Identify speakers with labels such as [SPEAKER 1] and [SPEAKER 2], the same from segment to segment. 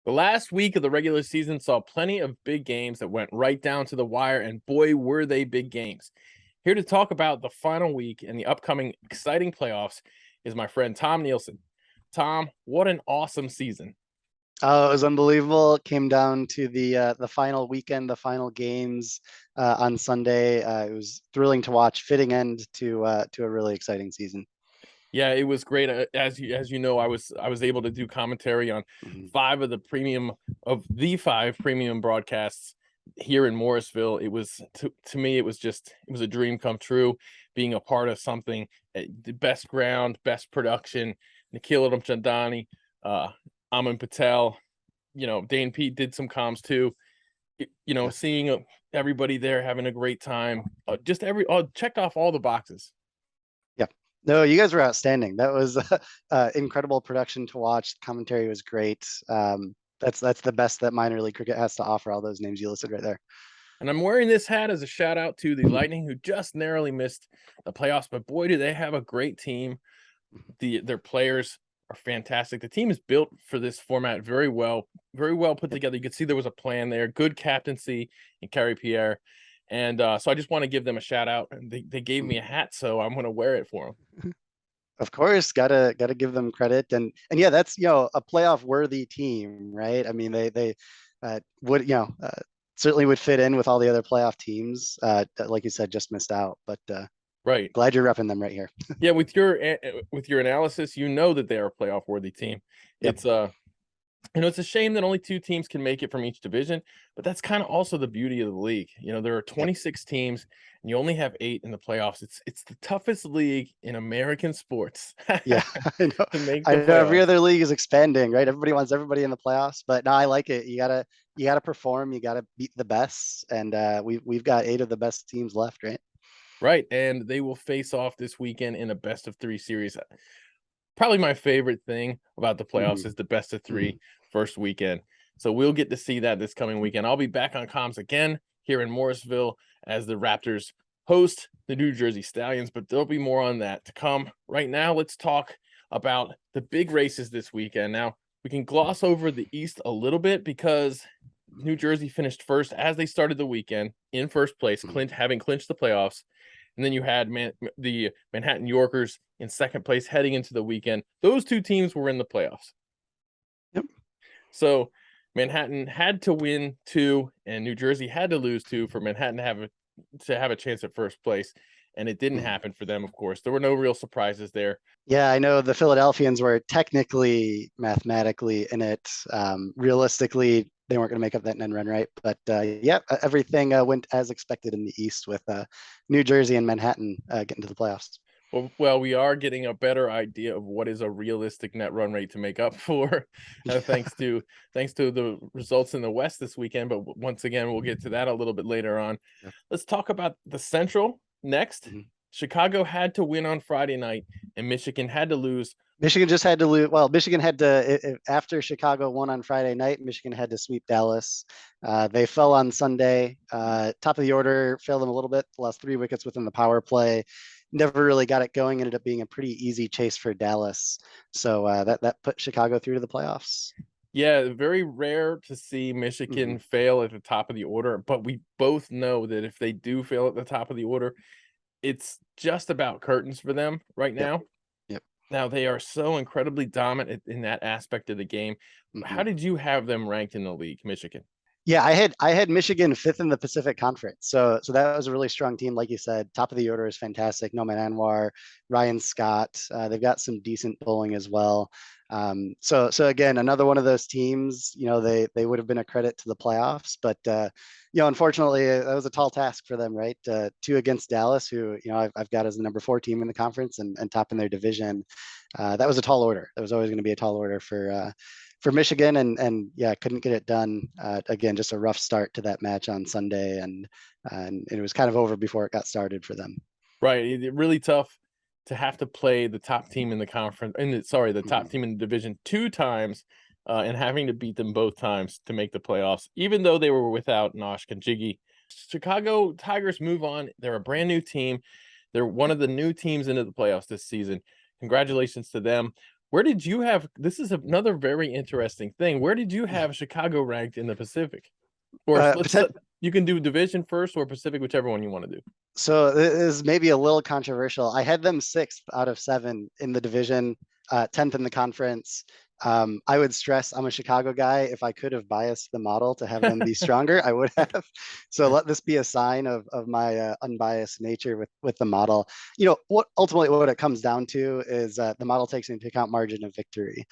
[SPEAKER 1] The last week of the regular season saw plenty of big games that went right down to the wire, and boy, were they big games. Here to talk about the final week and the upcoming exciting playoffs is my friend Tom Nielsen. Tom, what an awesome season.
[SPEAKER 2] Oh, it was unbelievable. It came down to the final weekend, the final games on Sunday. It was thrilling to watch, fitting end to a really exciting season.
[SPEAKER 1] Yeah, it was great. As you know, I was able to do commentary on
[SPEAKER 2] Mhm.
[SPEAKER 1] the five premium broadcasts here in Morrisville. It was to me, it was a dream come true, being a part of something, the best ground, best production. Nikhil Chandani, Amin Patel, Dane Pete did some comms too.
[SPEAKER 2] Yeah.
[SPEAKER 1] Seeing everybody there having a great time, checked off all the boxes.
[SPEAKER 2] Yeah. No, you guys were outstanding. That was incredible production to watch. Commentary was great. That's the best that minor league cricket has to offer. All those names you listed right there.
[SPEAKER 1] And I'm wearing this hat as a shout out to the Lightning, who just narrowly missed the playoffs. But boy, do they have a great team. Their players are fantastic. The team is built for this format very well put
[SPEAKER 2] Yep.
[SPEAKER 1] together. You could see there was a plan there, good captaincy and Carrie Pierre. And so I just want to give them a shout out. And they gave me a hat, so I'm going to wear it for them.
[SPEAKER 2] Of course, gotta give them credit, and yeah, that's a playoff worthy team, right? I mean, they would certainly would fit in with all the other playoff teams. That, like you said, just missed out, but
[SPEAKER 1] Right.
[SPEAKER 2] glad you're repping them right here.
[SPEAKER 1] Yeah, with your analysis, you know that they are a playoff worthy team.
[SPEAKER 2] Yep.
[SPEAKER 1] It's it's a shame that only two teams can make it from each division, but that's kind of also the beauty of the league. There are
[SPEAKER 2] Yep.
[SPEAKER 1] 26 teams and you only have 8 in the playoffs. It's the toughest league in American sports
[SPEAKER 2] Yeah, I know.
[SPEAKER 1] to make
[SPEAKER 2] I
[SPEAKER 1] the
[SPEAKER 2] know every
[SPEAKER 1] playoffs.
[SPEAKER 2] other league is expanding, right? Everybody wants everybody in the playoffs, but no, I like it. You gotta perform. You gotta beat the best, and we've got 8 of the best teams left, right?
[SPEAKER 1] Right, and they will face off this weekend in a best of 3 series. Probably my favorite thing about the playoffs
[SPEAKER 2] Hmm.
[SPEAKER 1] is the best of
[SPEAKER 2] Hmm.
[SPEAKER 1] three first weekend. So we'll get to see that this coming weekend. I'll be back on comms again here in Morrisville as the Raptors host the New Jersey Stallions, but there'll be more on that to come. Right now, let's talk about the big races this weekend. Now, we can gloss over the East a little bit because New Jersey finished first as they started the weekend in first place,
[SPEAKER 2] Hmm.
[SPEAKER 1] having clinched the playoffs. And then you had the Manhattan Yorkers in second place heading into the weekend. Those two teams were in the playoffs.
[SPEAKER 2] Yep.
[SPEAKER 1] So Manhattan had to win 2 and New Jersey had to lose 2 for Manhattan to have a chance at first place. And it didn't
[SPEAKER 2] Mhm.
[SPEAKER 1] happen for them, of course. There were no real surprises there.
[SPEAKER 2] Yeah, I know the Philadelphians were technically, mathematically in it. Realistically, they weren't going to make up that end run, right? But yeah, everything went as expected in the East with New Jersey and Manhattan getting to the playoffs.
[SPEAKER 1] Well, we are getting a better idea of what is a realistic net run rate to make up for,
[SPEAKER 2] Yeah.
[SPEAKER 1] thanks to the results in the West this weekend. But once again, we'll get to that a little bit later on.
[SPEAKER 2] Yep.
[SPEAKER 1] Let's talk about the Central next.
[SPEAKER 2] Mhm.
[SPEAKER 1] Chicago had to win on Friday night, and Michigan had to lose.
[SPEAKER 2] Michigan just had to lose. Well, Michigan had to, after Chicago won on Friday night, Michigan had to sweep Dallas. They fell on Sunday. Top of the order, failed them a little bit, lost 3 wickets within the power play. Never really got it going, ended up being a pretty easy chase for Dallas. So that put Chicago through to the playoffs.
[SPEAKER 1] Yeah, very rare to see
[SPEAKER 2] Hmm.
[SPEAKER 1] Michigan fail at the top of the order, but we both know that if they do fail at the top of the order, it's just about curtains for them right
[SPEAKER 2] Yep.
[SPEAKER 1] now.
[SPEAKER 2] Yep.
[SPEAKER 1] Now they are so incredibly dominant in that aspect of the game.
[SPEAKER 2] Hmm.
[SPEAKER 1] How did you have them ranked in the league, Michigan?
[SPEAKER 2] Yeah, I had Michigan fifth in the Pacific Conference, so that was a really strong team, like you said. Top of the order is fantastic. Noman Anwar, Ryan Scott. They've got some decent bowling as well. So again, another one of those teams. They would have been a credit to the playoffs, but unfortunately, that was a tall task for them, right? 2 against Dallas, who I've got as the number 4 team in the conference and top in their division. That was a tall order. That was always going to be a tall order for Michigan, and yeah, couldn't get it done. Again, just a rough start to that match on Sunday, and it was kind of over before it got started for them.
[SPEAKER 1] Right, really tough to have to play the top team in the conference, the top
[SPEAKER 2] Mhm.
[SPEAKER 1] team in the division 2 times, and having to beat them both times to make the playoffs, even though they were without Nosh Kanjigi. Chicago Tigers move on. They're a brand new team. They're one of the new teams into the playoffs this season. Congratulations to them. Where did you have, this is another very interesting thing. Where did you have Chicago ranked in the Pacific? Or you can do division first or Pacific, whichever one you want to do.
[SPEAKER 2] So this is maybe a little controversial. I had them 6th out of 7 in the division, 10th in the conference. I would stress I'm a Chicago guy. If I could have biased the model to have them be stronger, I would have. So let this be a sign of my unbiased nature with the model. What ultimately what it comes down to is the model takes into account margin of victory.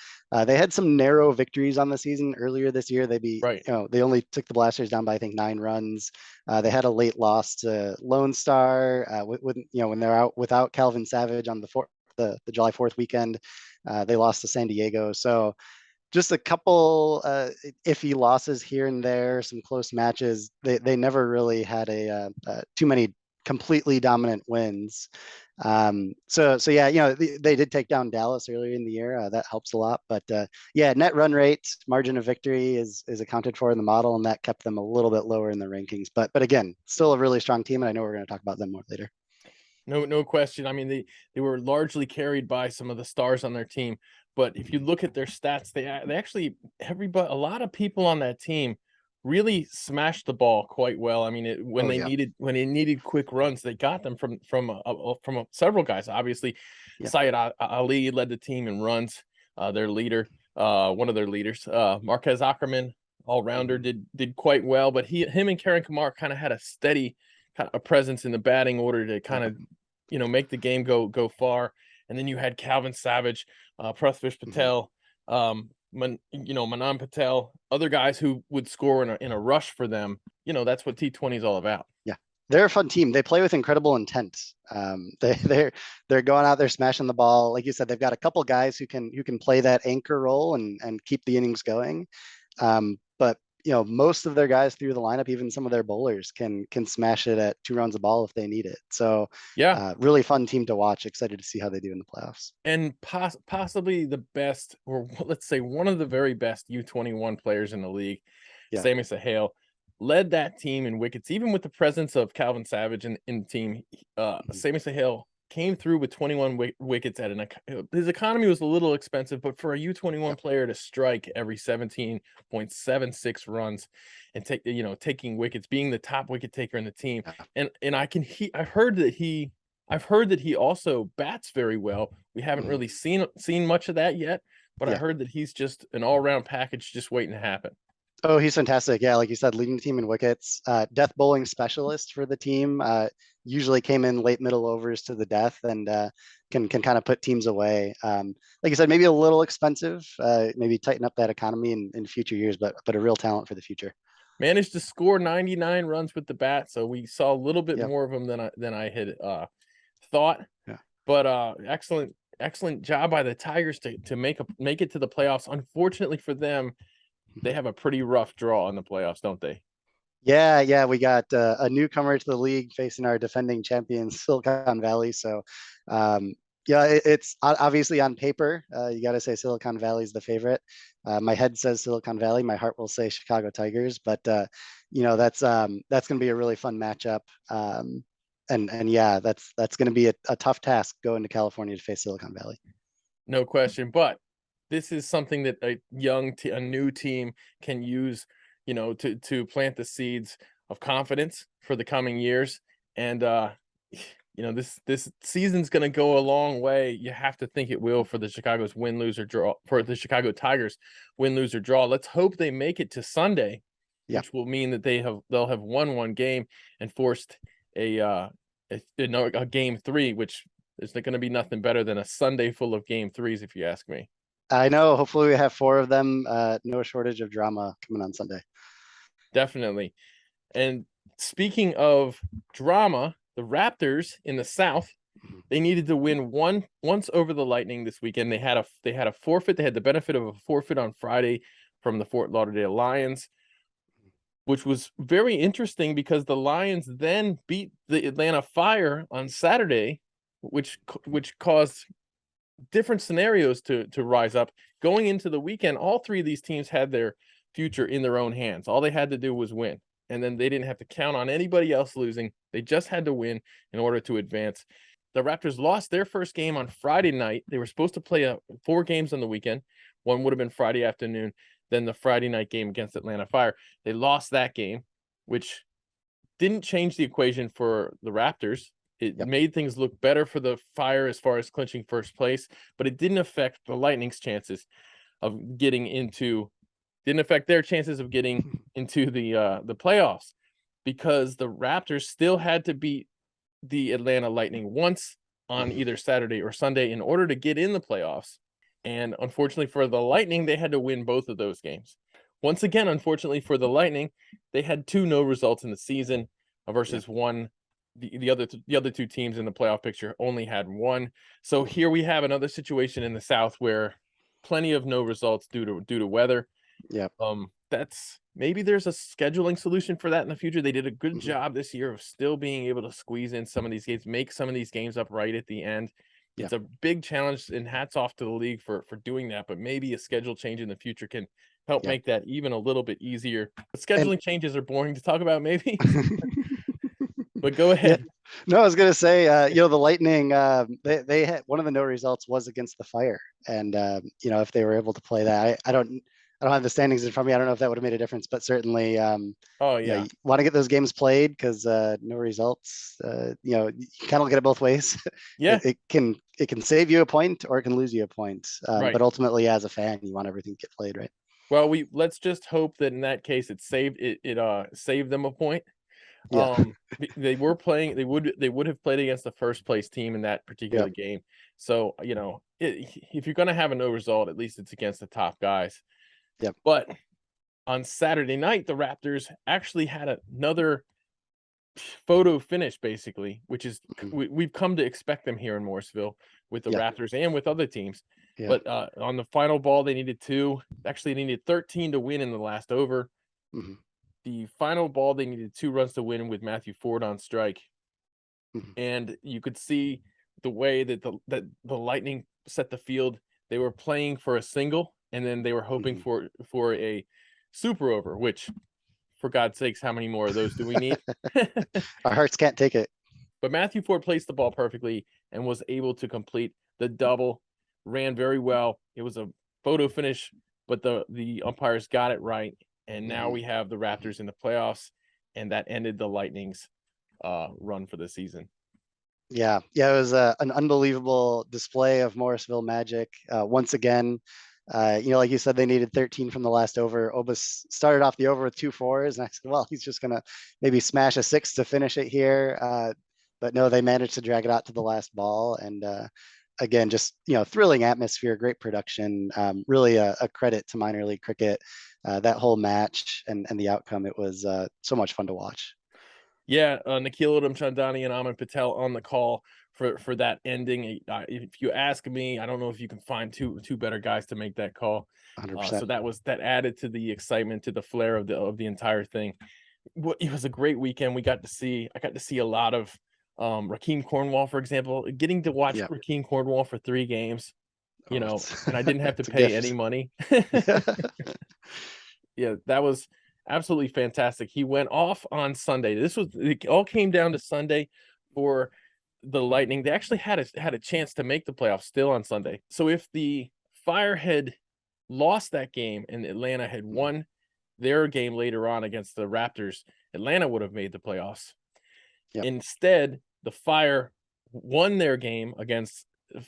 [SPEAKER 2] They had some narrow victories on the season earlier this year.
[SPEAKER 1] Right.
[SPEAKER 2] They only took the Blasters down by I think 9 runs. They had a late loss to Lone Star when they're out without Calvin Savage on the July 4th weekend. They lost to San Diego. So just a couple iffy losses here and there, some close matches. They never really had too many completely dominant wins. So yeah, they did take down Dallas earlier in the year. That helps a lot. But yeah, net run rate, margin of victory is accounted for in the model, and that kept them a little bit lower in the rankings. But again, still a really strong team, and I know we're going to talk about them more later.
[SPEAKER 1] No question. I mean, they were largely carried by some of the stars on their team, but if you look at their stats, they actually a lot of people on that team really smashed the ball quite well. I mean, when they needed quick runs, they got them from several guys. Obviously,
[SPEAKER 2] Yeah.
[SPEAKER 1] Syed Ali led the team in runs. Their leader, one of their leaders, Marquez Ackerman, all rounder, did quite well. But him and Karen Kumar kind of had a steady kind of a presence in the batting order to kind of make the game go far. And then you had Calvin Savage, Prithvish Patel, Manan Patel, other guys who would score in a rush for them. That's what T20 is all about.
[SPEAKER 2] Yeah, they're a fun team. They play with incredible intent. They're going out there smashing the ball. Like you said, they've got a couple guys who can play that anchor role and keep the innings going. But most of their guys through the lineup, even some of their bowlers can smash it at 2 runs a ball if they need it. So
[SPEAKER 1] yeah,
[SPEAKER 2] really fun team to watch. Excited to see how they do in the playoffs.
[SPEAKER 1] And possibly the best, or let's say one of the very best U21 players in the league, Sammy Sahale, led that team in wickets, even with the presence of Calvin Savage in the team. Sammy Sahale came through with 21 wickets his economy was a little expensive, but for a U21 player to strike every 17.76 runs and taking wickets, being the top wicket taker in the team. And I've heard that he also bats very well. We haven't really seen much of that yet, but I heard that he's just an all-around package just waiting to happen.
[SPEAKER 2] Oh, he's fantastic. Yeah, like you said, leading the team in wickets. Death bowling specialist for the team. Usually came in late middle overs to the death and can kind of put teams away. Like you said, maybe a little expensive. Maybe tighten up that economy in future years, but a real talent for the future.
[SPEAKER 1] Managed to score 99 runs with the bat, so we saw a little bit more of him than I had thought.
[SPEAKER 2] Yeah.
[SPEAKER 1] But excellent job by the Tigers to make it to the playoffs. Unfortunately for them, they have a pretty rough draw in the playoffs, don't they?
[SPEAKER 2] Yeah, we got a newcomer to the league facing our defending champions, Silicon Valley. So, it's obviously on paper. You got to say Silicon Valley is the favorite. My head says Silicon Valley. My heart will say Chicago Tigers. But that's going to be a really fun matchup. And yeah, that's going to be a tough task going to California to face Silicon Valley.
[SPEAKER 1] No question, but this is something that a new team can use, to plant the seeds of confidence for the coming years. And this season's going to go a long way. You have to think it will for the Chicago's win, lose, or draw. For the Chicago Tigers win, lose, or draw. Let's hope they make it to Sunday, which will mean that they'll have won one game and forced a game 3, which is going to be nothing better than a Sunday full of game 3s, if you ask me.
[SPEAKER 2] I know. Hopefully we have 4 of them. No shortage of drama coming on Sunday.
[SPEAKER 1] Definitely. And speaking of drama, the Raptors in the South, they needed to win once over the Lightning this weekend. They had a forfeit. They had the benefit of a forfeit on Friday from the Fort Lauderdale Lions, which was very interesting because the Lions then beat the Atlanta Fire on Saturday, which caused different scenarios to rise up. Going into the weekend, all 3 of these teams had their future in their own hands. All they had to do was win, and then they didn't have to count on anybody else losing. They just had to win in order to advance. the Raptors lost their first game on Friday night. They were supposed to play 4 games on the weekend. One would have been Friday afternoon, then the Friday night game against Atlanta Fire. They lost that game, which didn't change the equation for the Raptors. It made things look better for the Fire as far as clinching first place, but it didn't affect the Lightning's chances of getting into, didn't affect their chances of getting into the playoffs, because the Raptors still had to beat the Atlanta Lightning once on either Saturday or Sunday in order to get in the playoffs. And unfortunately for the Lightning, they had to win both of those games. Once again, unfortunately for the Lightning, they had 2 no results in the season versus one. The other 2 teams in the playoff picture only had 1. So here we have another situation in the South where plenty of no results due to weather.
[SPEAKER 2] Yeah.
[SPEAKER 1] That's, maybe there's a scheduling solution for that in the future. They did a good job this year of still being able to squeeze in some of these games, make some of these games up right at the end. It's a big challenge, and hats off to the league for doing that. But maybe a schedule change in the future can help make that even a little bit easier. But scheduling changes are boring to talk about, maybe. But go ahead.
[SPEAKER 2] No, I was gonna say, the Lightning, they had one of the no results was against the Fire, and if they were able to play that, I don't have the standings in front of me. I don't know if that would have made a difference, but certainly, you want to get those games played, because no results, you kind of look at it both ways.
[SPEAKER 1] Yeah,
[SPEAKER 2] it can save you a point or it can lose you a point.
[SPEAKER 1] Right.
[SPEAKER 2] But ultimately, as a fan, you want everything to get played, right?
[SPEAKER 1] Well, let's just hope that in that case it saved them a point.
[SPEAKER 2] Yeah.
[SPEAKER 1] They were playing, they would have played against the first place team in that particular game. So, if you're going to have a no result, at least it's against the top guys.
[SPEAKER 2] Yep.
[SPEAKER 1] But on Saturday night, the Raptors actually had another photo finish, basically, which is we've come to expect them here in Morrisville with the Raptors and with other teams. But on the final ball, they needed 2. Actually, they needed 13 to win in the last over. The final ball, they needed 2 runs to win with Matthew Ford on strike. And you could see the way that the Lightning set the field. They were playing for a single, and then they were hoping for a super over, which, for God's sakes, how many more of those do we need?
[SPEAKER 2] Our hearts can't take it.
[SPEAKER 1] But Matthew Ford placed the ball perfectly and was able to complete the double, ran very well. It was a photo finish, but the umpires got it right. And now we have the Raptors in the playoffs, and that ended the Lightning's run for the season.
[SPEAKER 2] Yeah, it was an unbelievable display of Morrisville magic. Once again, like you said, they needed 13 from the last over. Obus started off the over with 2 4s, and I said, well, he's just going to maybe smash a 6 to finish it here. But no, they managed to drag it out to the last ball. And again, just, thrilling atmosphere, great production, really a credit to minor league cricket. That whole match and the outcome, it was so much fun to watch.
[SPEAKER 1] Yeah, Nikhil Chandani and Aman Patel on the call for that ending. If you ask me, I don't know if you can find two better guys to make that call.
[SPEAKER 2] 100%.
[SPEAKER 1] So that added to the excitement, to the flair of the entire thing. It was a great weekend. I got to see a lot of Rakeem Cornwall, for example. Getting to watch Rakeem Cornwall for 3 games, and I didn't have to pay any money. Yeah, that was absolutely fantastic. He went off on Sunday. It all came down to Sunday for the Lightning. They actually had a chance to make the playoffs still on Sunday. So if the Fire had lost that game and Atlanta had won their game later on against the Raptors, Atlanta would have made the playoffs. Instead, the Fire won their game against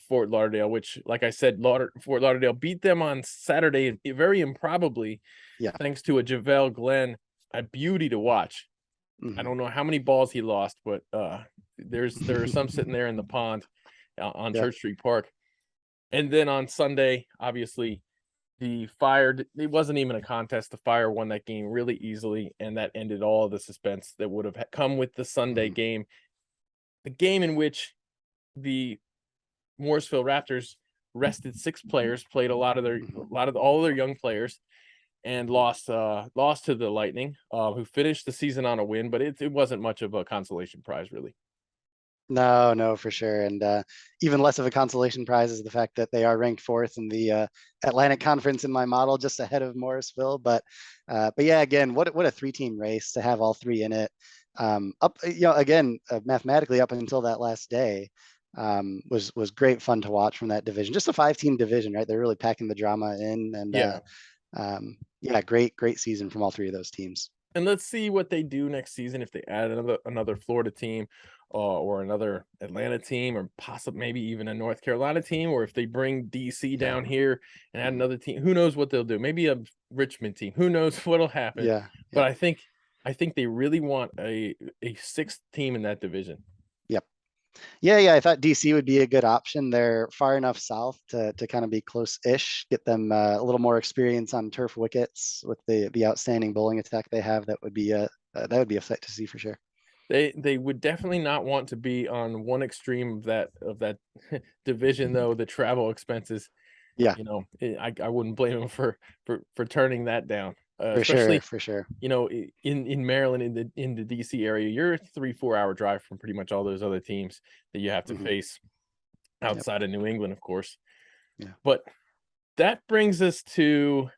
[SPEAKER 1] Fort Lauderdale, which, like I said, Fort Lauderdale beat them on Saturday very improbably, thanks to a JaVale Glenn, a beauty to watch. I don't know how many balls he lost, but there are some sitting there in the pond on Church Street Park. And then on Sunday, obviously, the Fire, it wasn't even a contest. The Fire won that game really easily, and that ended all of the suspense that would have come with the Sunday game. The game in which the Morrisville Raptors rested 6 players, played all of their young players, and lost to the Lightning, who finished the season on a win, but it wasn't much of a consolation prize, really.
[SPEAKER 2] No, for sure. And even less of a consolation prize is the fact that they are ranked 4th in the Atlantic Conference in my model, just ahead of Morrisville. But yeah, again, what a 3-team race to have all 3 in it. Up, again, mathematically up until that last day. was great fun to watch from that division. Just a 5-team division, right? They're really packing the drama in, and
[SPEAKER 1] Yeah.
[SPEAKER 2] yeah, great season from all three of those teams.
[SPEAKER 1] And let's see what they do next season if they add another Florida team, or another Atlanta team, or possibly maybe even a North Carolina team, or if they bring DC
[SPEAKER 2] Yeah.
[SPEAKER 1] down here and add
[SPEAKER 2] Mhm.
[SPEAKER 1] another team. Who knows what they'll do? Maybe a Richmond team. Who knows what'll happen?
[SPEAKER 2] Yeah.
[SPEAKER 1] But
[SPEAKER 2] Yep.
[SPEAKER 1] I think they really want a sixth team in that division.
[SPEAKER 2] Yep. Yeah. I thought DC would be a good option. They're far enough south to kind of be close-ish, get them a little more experience on turf wickets with the outstanding bowling attack they have. That would be a sight to see for sure.
[SPEAKER 1] They would definitely not want to be on one extreme of that division, though. The travel expenses,
[SPEAKER 2] Yeah,
[SPEAKER 1] I wouldn't blame them for turning that down,
[SPEAKER 2] for sure,
[SPEAKER 1] especially,
[SPEAKER 2] for sure.
[SPEAKER 1] in Maryland, in the DC area. You're a 3-4 hour drive from pretty much all those other teams that you have to
[SPEAKER 2] Hmm.
[SPEAKER 1] face
[SPEAKER 2] Yep.
[SPEAKER 1] outside of New England, of course.
[SPEAKER 2] Yeah.
[SPEAKER 1] But that brings us to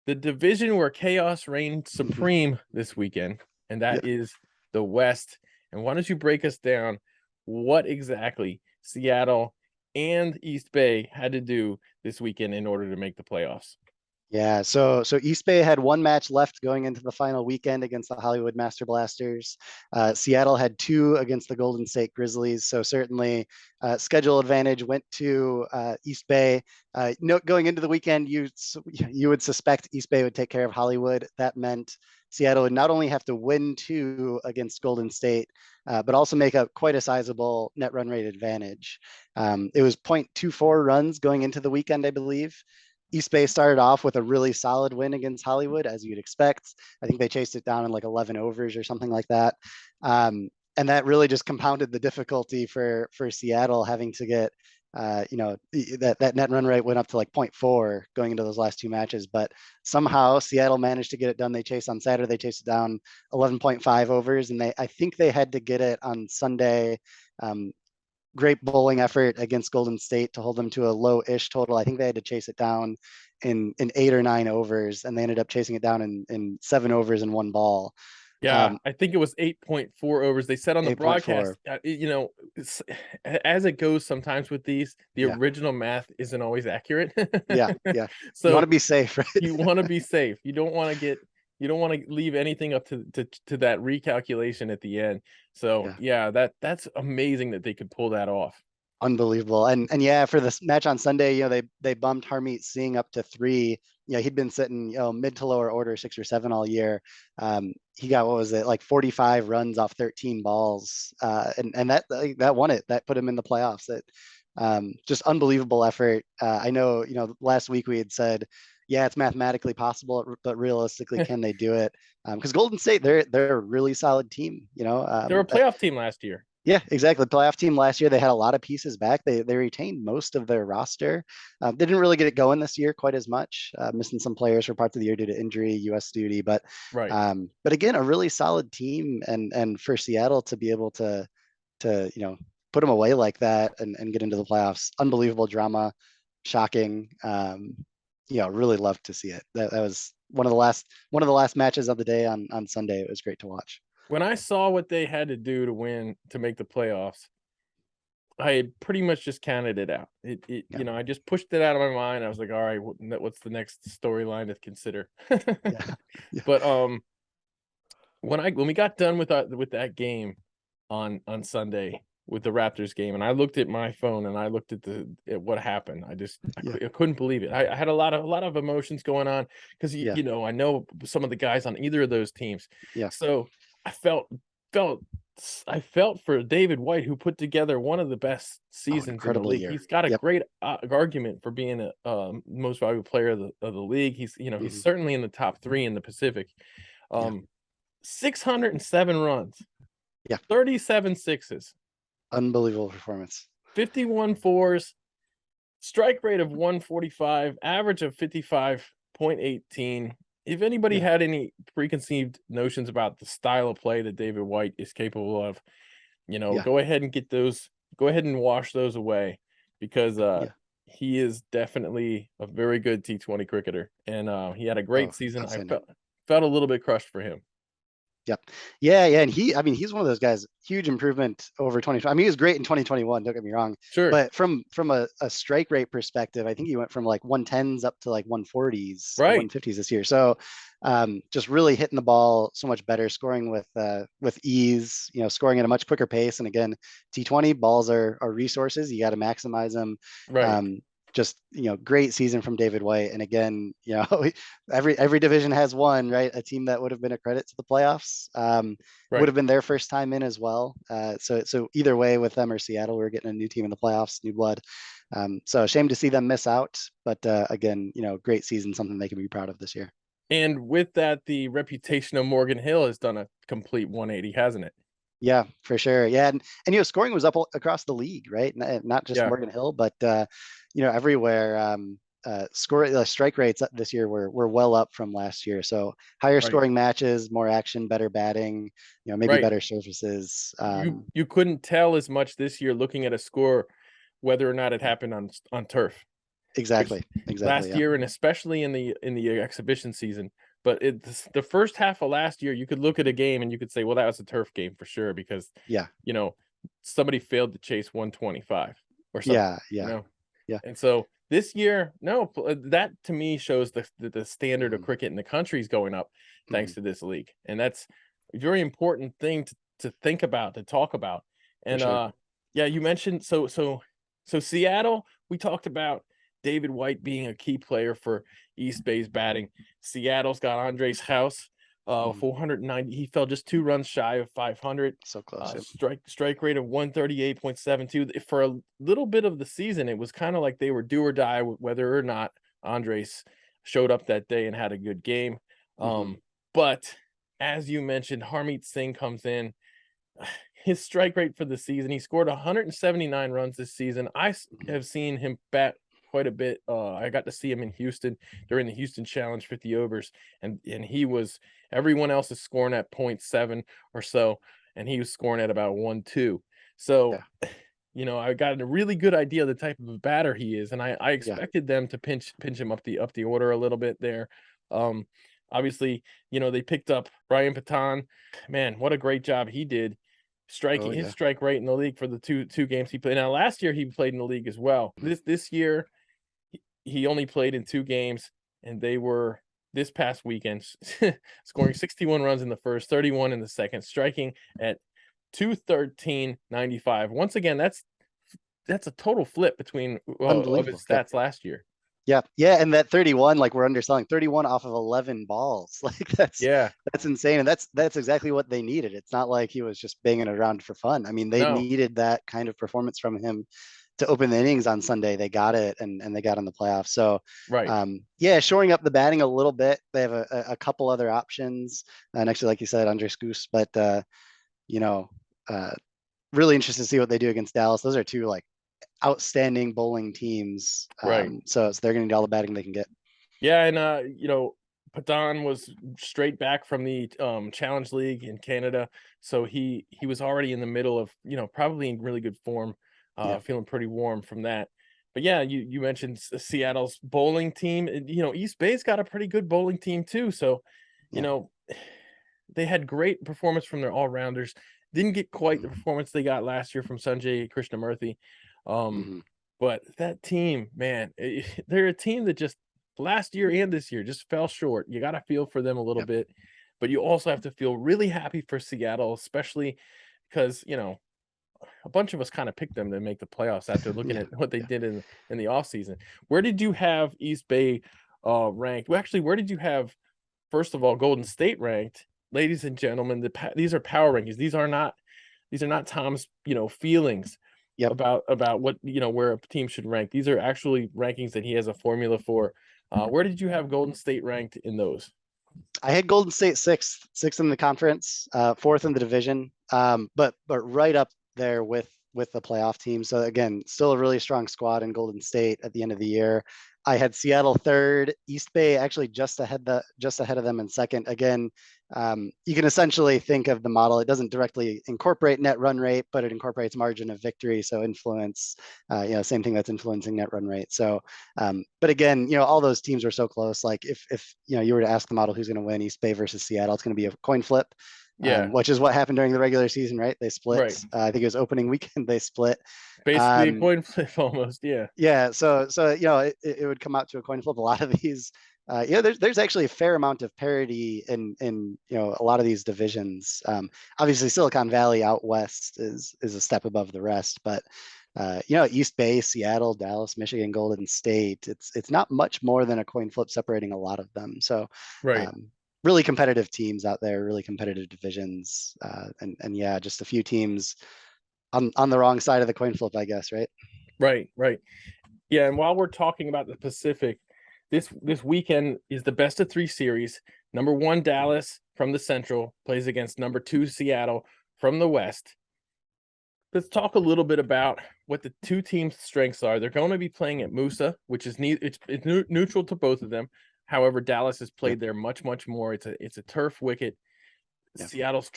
[SPEAKER 1] the division where chaos reigned
[SPEAKER 2] Hmm.
[SPEAKER 1] supreme this weekend, and that
[SPEAKER 2] Yeah.
[SPEAKER 1] is the West. And why don't you break us down what exactly Seattle and East Bay had to do this weekend in order to make the playoffs?
[SPEAKER 2] Yeah, so East Bay had one match left going into the final weekend against the Hollywood Master Blasters. Seattle had two against the Golden State Grizzlies. So certainly, schedule advantage went to East Bay. Going into the weekend, you would suspect East Bay would take care of Hollywood. That meant Seattle would not only have to win two against Golden State, but also make up quite a sizable net run rate advantage. It was 0.24 runs going into the weekend, I believe. East Bay started off with a really solid win against Hollywood, as you'd expect. I think they chased it down in like 11 overs or something like that. And that really just compounded the difficulty for Seattle having to get, that net run rate went up to like 0.4 going into those last two matches. But somehow Seattle managed to get it done. They chased on Saturday, they chased it down 11.5 overs, and I think they had to get it on Sunday. Great bowling effort against Golden State to hold them to a low-ish total. I think they had to chase it down in 8 or 9 overs, and they ended up chasing it down in 7 overs and one ball.
[SPEAKER 1] Yeah, I think it was 8.4 overs. They said on the broadcast,
[SPEAKER 2] 8.4.
[SPEAKER 1] as it goes sometimes with these, the
[SPEAKER 2] Yeah,
[SPEAKER 1] original math isn't always accurate.
[SPEAKER 2] yeah. You want
[SPEAKER 1] So
[SPEAKER 2] to be safe, right?
[SPEAKER 1] you want to be safe. You don't want to leave anything up to that recalculation at the end. So
[SPEAKER 2] Yeah.
[SPEAKER 1] yeah, that's amazing that they could pull that off.
[SPEAKER 2] Unbelievable. And yeah, for this match on Sunday, they bumped Harmeet Singh up to 3. He'd been sitting, mid to lower order 6 or 7 all year. He got, what was it, like 45 runs off 13 balls. And that won it. That put him in the playoffs. Just unbelievable effort. I know, last week we had said, yeah, it's mathematically possible, but realistically, can they do it? Because Golden State, they're a really solid team.
[SPEAKER 1] They were a playoff team last year.
[SPEAKER 2] Yeah, exactly. The playoff team last year, they had a lot of pieces back. They retained most of their roster. They didn't really get it going this year quite as much, missing some players for parts of the year due to injury, U.S. duty.
[SPEAKER 1] Right.
[SPEAKER 2] But again, a really solid team, and for Seattle to be able to put them away like that and get into the playoffs, unbelievable drama, shocking. Really loved to see it. That was one of the last matches of the day on Sunday. It was great to watch.
[SPEAKER 1] When I saw what they had to do to make the playoffs, I had pretty much just counted it out.
[SPEAKER 2] Yeah,
[SPEAKER 1] I just pushed it out of my mind. I was like, all right, what's the next storyline to consider?
[SPEAKER 2] yeah, yeah,
[SPEAKER 1] But when we got done with that game on Sunday with the Raptors game, and I looked at my phone and I looked at what happened,
[SPEAKER 2] yeah,
[SPEAKER 1] I couldn't believe it. I had a lot of emotions going on because
[SPEAKER 2] yeah,
[SPEAKER 1] I know some of the guys on either of those teams,
[SPEAKER 2] yeah.
[SPEAKER 1] so I felt I felt for David White, who put together one of the best
[SPEAKER 2] Oh,
[SPEAKER 1] seasons in the
[SPEAKER 2] incredible
[SPEAKER 1] league.
[SPEAKER 2] year.
[SPEAKER 1] He's got a
[SPEAKER 2] Yep.
[SPEAKER 1] great argument for being a most valuable player of the league. He's
[SPEAKER 2] Hmm.
[SPEAKER 1] certainly in the top 3 in the Pacific.
[SPEAKER 2] Yeah.
[SPEAKER 1] Um, 607 runs,
[SPEAKER 2] Yeah.
[SPEAKER 1] 37 sixes,
[SPEAKER 2] Unbelievable performance.
[SPEAKER 1] 51 fours, strike rate of 145, average of 55.18. If anybody
[SPEAKER 2] Yeah.
[SPEAKER 1] had any preconceived notions about the style of play that David White is capable of,
[SPEAKER 2] Yeah.
[SPEAKER 1] go ahead and wash those away, because
[SPEAKER 2] Yeah.
[SPEAKER 1] he is definitely a very good T20 cricketer, and he had a
[SPEAKER 2] Oh,
[SPEAKER 1] great season. I
[SPEAKER 2] outstanding.
[SPEAKER 1] felt a little bit crushed for him.
[SPEAKER 2] Yep. Yeah, yeah. And I mean, he's one of those guys, huge improvement over 2020. I mean, he was great in 2021, don't get me wrong.
[SPEAKER 1] Sure.
[SPEAKER 2] But from a strike rate perspective, I think he went from like 110s up to like 140s,
[SPEAKER 1] Right.
[SPEAKER 2] 150s this year. So just really hitting the ball so much better, scoring with ease, scoring at a much quicker pace. And again, T20 balls are resources. You got to maximize them.
[SPEAKER 1] Right.
[SPEAKER 2] Just great season from David White, and again, every division has one, right? A team that would have been a credit to the playoffs, would
[SPEAKER 1] Right.
[SPEAKER 2] have been their first time in as well. So either way, with them or Seattle, we're getting a new team in the playoffs, new blood. So a shame to see them miss out, but again, great season, something they can be proud of this year.
[SPEAKER 1] And with that, the reputation of Morgan Hill has done a complete 180, hasn't it?
[SPEAKER 2] Yeah, for sure. Yeah, and scoring was up across the league, right? Not just
[SPEAKER 1] Yeah.
[SPEAKER 2] Morgan Hill, but everywhere. Strike rates this year were well up from last year. So higher
[SPEAKER 1] Right.
[SPEAKER 2] scoring matches, more action, better batting. Maybe
[SPEAKER 1] Right.
[SPEAKER 2] better surfaces.
[SPEAKER 1] You couldn't tell as much this year looking at a score whether or not it happened on turf. Which
[SPEAKER 2] Exactly. Exactly.
[SPEAKER 1] last
[SPEAKER 2] Yeah.
[SPEAKER 1] year and especially in the exhibition season, but it's the first half of last year, you could look at a game and you could say, well, that was a turf game for sure because
[SPEAKER 2] Yeah.
[SPEAKER 1] you know somebody failed to chase 125 or something,
[SPEAKER 2] Yeah.
[SPEAKER 1] you
[SPEAKER 2] Yeah.
[SPEAKER 1] know.
[SPEAKER 2] Yeah.
[SPEAKER 1] And so this year, no, that to me shows the standard of
[SPEAKER 2] Hmm.
[SPEAKER 1] cricket in the country is going up
[SPEAKER 2] Hmm.
[SPEAKER 1] thanks to this league, and that's a very important thing to think about, to talk about.
[SPEAKER 2] For
[SPEAKER 1] And
[SPEAKER 2] sure.
[SPEAKER 1] yeah, you mentioned so Seattle. We talked about David White being a key player for East Bay's batting. Seattle's got Andres House,
[SPEAKER 2] Hmm.
[SPEAKER 1] 490. He fell just 2 runs shy of 500.
[SPEAKER 2] So close. Yep.
[SPEAKER 1] Strike rate of 138.72. For a little bit of the season, it was kind of like they were do or die whether or not Andres showed up that day and had a good game.
[SPEAKER 2] Hmm.
[SPEAKER 1] But as you mentioned, Harmeet Singh comes in. His strike rate for the season, he scored 179 runs this season.
[SPEAKER 2] Hmm.
[SPEAKER 1] have seen him bat quite a bit. I got to see him in Houston during the Houston Challenge 50 overs, and he was everyone else is scoring at .7 or so, and he was scoring at about 1.2. So,
[SPEAKER 2] Yeah.
[SPEAKER 1] I got a really good idea of the type of batter he is, and I
[SPEAKER 2] Yeah.
[SPEAKER 1] expected them to pinch him up the order a little bit there. Um, Obviously, they picked up Brian Patan. Man, what a great job he did striking
[SPEAKER 2] Oh
[SPEAKER 1] his
[SPEAKER 2] yeah.
[SPEAKER 1] strike rate in the league for the two games he played. Now last year he played in the league as well. This year he only played in 2 games, and they were this past weekend scoring 61 runs in the first, 31 in the second, striking at 213.95. Once again, that's a total flip between of his
[SPEAKER 2] Unbelievable. Yeah.
[SPEAKER 1] stats last year.
[SPEAKER 2] Yeah, yeah, and that 31, like we're underselling 31 off of 11 balls. Like
[SPEAKER 1] Yeah,
[SPEAKER 2] that's insane, and that's exactly what they needed. It's not like he was just banging it around for fun. I mean, they
[SPEAKER 1] no,
[SPEAKER 2] needed that kind of performance from him to open the innings on Sunday. They got it, and they got in the playoffs. So,
[SPEAKER 1] right.
[SPEAKER 2] yeah, shoring up the batting a little bit. They have a couple other options next to, like you said, Andres Goose, but you know, uh, really interested to see what they do against Dallas. Those are two like outstanding bowling teams.
[SPEAKER 1] Right.
[SPEAKER 2] So they're going to need all the batting they can get.
[SPEAKER 1] Yeah, and Patan was straight back from the Challenge League in Canada, so he was already in the middle of probably in really good form,
[SPEAKER 2] Yeah.
[SPEAKER 1] feeling pretty warm from that. But yeah, you mentioned Seattle's bowling team. And, East Bay's got a pretty good bowling team too. So, you
[SPEAKER 2] Yeah.
[SPEAKER 1] know, they had great performance from their all rounders. Didn't get quite the
[SPEAKER 2] Mhm.
[SPEAKER 1] performance they got last year from Sanjay Krishnamurthy. Um,
[SPEAKER 2] Mhm.
[SPEAKER 1] but that team, man, they're a team that just last year and this year just fell short. You got to feel for them a little
[SPEAKER 2] Yep.
[SPEAKER 1] bit, but you also have to feel really happy for Seattle, especially because a bunch of us kind of picked them to make the playoffs after looking
[SPEAKER 2] Yeah.
[SPEAKER 1] at what they
[SPEAKER 2] Yeah.
[SPEAKER 1] did in the offseason. Where did you have East Bay ranked? Well, actually, where did you have first of all Golden State ranked? Ladies and gentlemen, these are power rankings. These are not Tom's feelings
[SPEAKER 2] Yep.
[SPEAKER 1] about what where a team should rank. These are actually rankings that he has a formula for. Where did you have Golden State ranked in those?
[SPEAKER 2] I had Golden State sixth in the conference, fourth in the division, but right up there with the playoff team. So again, still a really strong squad in Golden State at the end of the year. I had Seattle third, East Bay actually just ahead of them in second. Again, you can essentially think of the model. It doesn't directly incorporate net run rate, but it incorporates margin of victory. So influence, same thing that's influencing net run rate. So, but again, all those teams are so close. Like if you were to ask the model who's going to win East Bay versus Seattle, it's going to be a coin flip.
[SPEAKER 1] Yeah,
[SPEAKER 2] which is what happened during the regular season, right? They split.
[SPEAKER 1] right.
[SPEAKER 2] I think it was opening weekend. They split.
[SPEAKER 1] Basically a
[SPEAKER 2] Um,
[SPEAKER 1] coin flip almost. Yeah,
[SPEAKER 2] yeah, so it would come out to a coin flip. A lot of these, there's actually a fair amount of parity in a lot of these divisions. Obviously, Silicon Valley out west is a step above the rest, but East Bay, Seattle, Dallas, Michigan, Golden State, it's not much more than a coin flip separating a lot of them. So,
[SPEAKER 1] right,
[SPEAKER 2] um, really competitive teams out there, really competitive divisions, and yeah, just a few teams on the wrong side of the coin flip, I guess, right?
[SPEAKER 1] right. Yeah, and while we're talking about the Pacific, this weekend is the best of 3 series. Number 1 Dallas from the Central plays against number 2 Seattle from the West. Let's talk a little bit about what the 2 teams' strengths are. They're going to be playing at Musa, which is it's neutral to both of them. However, Dallas has
[SPEAKER 2] Yeah,
[SPEAKER 1] played there much more. It's a turf wicket.
[SPEAKER 2] yeah.
[SPEAKER 1] Seattle's